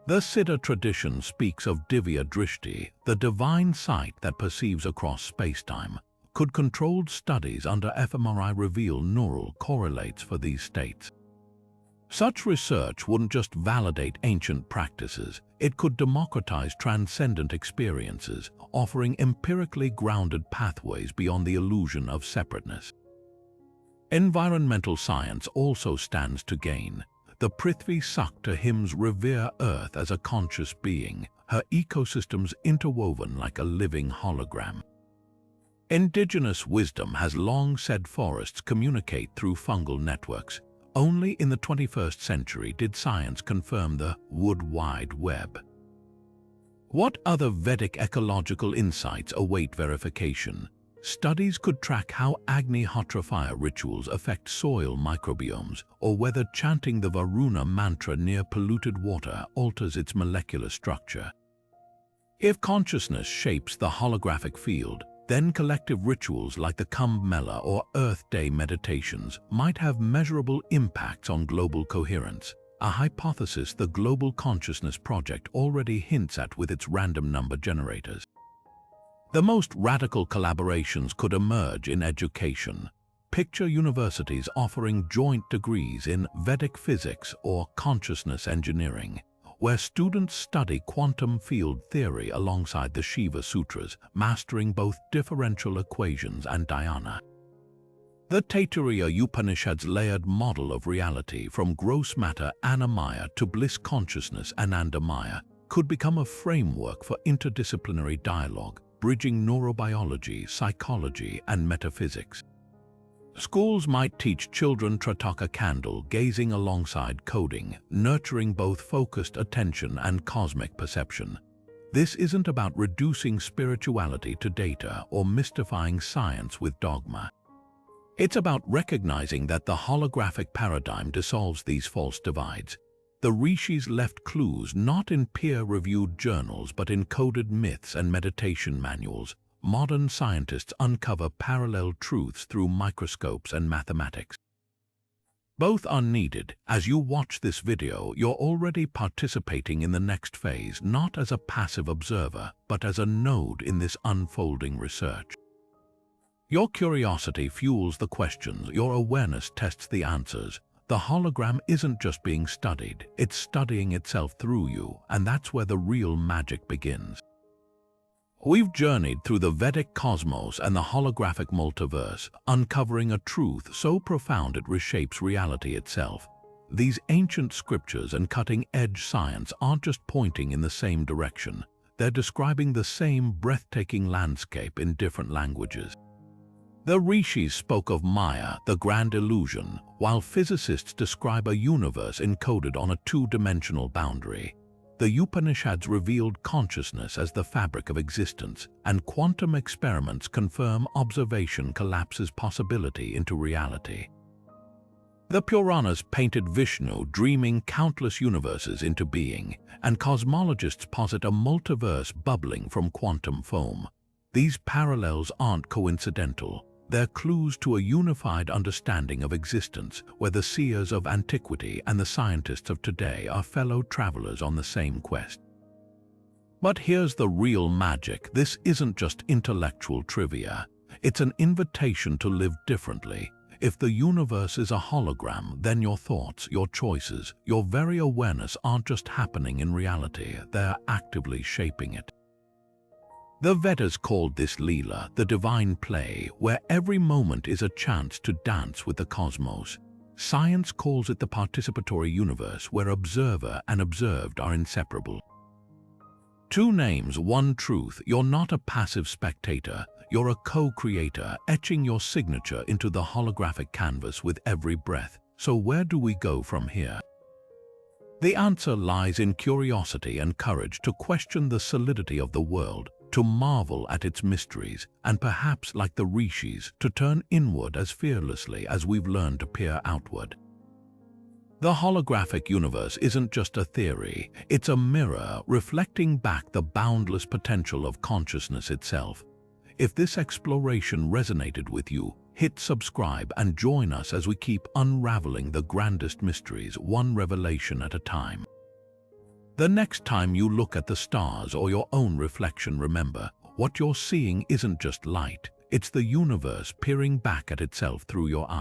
The Siddha tradition speaks of Divya Drishti, the divine sight that perceives across spacetime. Could controlled studies under fMRI reveal neural correlates for these states? Such research wouldn't just validate ancient practices, it could democratize transcendent experiences, offering empirically grounded pathways beyond the illusion of separateness. Environmental science also stands to gain. The Prithvi Sakta hymns revere Earth as a conscious being, her ecosystems interwoven like a living hologram. Indigenous wisdom has long said forests communicate through fungal networks. Only in the 21st century did science confirm the Wood Wide Web. What other Vedic ecological insights await verification? Studies could track how Agni-Hotra fire rituals affect soil microbiomes, or whether chanting the Varuna mantra near polluted water alters its molecular structure. If consciousness shapes the holographic field, then collective rituals like the Kumbh Mela or Earth Day meditations might have measurable impacts on global coherence, a hypothesis the Global Consciousness Project already hints at with its random number generators. The most radical collaborations could emerge in education. Picture universities offering joint degrees in Vedic physics or consciousness engineering, where students study quantum field theory alongside the Shiva Sutras, mastering both differential equations and dhyana. The Taittiriya Upanishad's layered model of reality, from gross matter Annamaya to bliss consciousness Anandamaya, could become a framework for interdisciplinary dialogue, bridging neurobiology, psychology, and metaphysics. Schools might teach children Tritaka candle gazing alongside coding, nurturing both focused attention and cosmic perception. This isn't about reducing spirituality to data or mystifying science with dogma. It's about recognizing that the holographic paradigm dissolves these false divides. The rishis left clues not in peer-reviewed journals but in coded myths and meditation manuals. Modern scientists uncover parallel truths through microscopes and mathematics. Both are needed. As you watch this video, you're already participating in the next phase, not as a passive observer, but as a node in this unfolding research. Your curiosity fuels the questions, your awareness tests the answers. The hologram isn't just being studied, it's studying itself through you, and that's where the real magic begins. We've journeyed through the Vedic cosmos and the holographic multiverse, uncovering a truth so profound it reshapes reality itself. These ancient scriptures and cutting-edge science aren't just pointing in the same direction, they're describing the same breathtaking landscape in different languages. The rishis spoke of Maya, the grand illusion, while physicists describe a universe encoded on a two-dimensional boundary. The Upanishads revealed consciousness as the fabric of existence, and quantum experiments confirm observation collapses possibility into reality. The Puranas painted Vishnu dreaming countless universes into being, and cosmologists posit a multiverse bubbling from quantum foam. These parallels aren't coincidental. They're clues to a unified understanding of existence, where the seers of antiquity and the scientists of today are fellow travelers on the same quest. But here's the real magic. This isn't just intellectual trivia. It's an invitation to live differently. If the universe is a hologram, then your thoughts, your choices, your very awareness aren't just happening in reality, they're actively shaping it. The Vedas called this Leela, the divine play, where every moment is a chance to dance with the cosmos. Science calls it the participatory universe, where observer and observed are inseparable. Two names, one truth. You're not a passive spectator, you're a co-creator, etching your signature into the holographic canvas with every breath. So where do we go from here? The answer lies in curiosity and courage to question the solidity of the world, to marvel at its mysteries, and perhaps, like the rishis, to turn inward as fearlessly as we've learned to peer outward. The holographic universe isn't just a theory, it's a mirror reflecting back the boundless potential of consciousness itself. If this exploration resonated with you, hit subscribe and join us as we keep unraveling the grandest mysteries, one revelation at a time. The next time you look at the stars or your own reflection, remember, what you're seeing isn't just light, it's the universe peering back at itself through your eyes.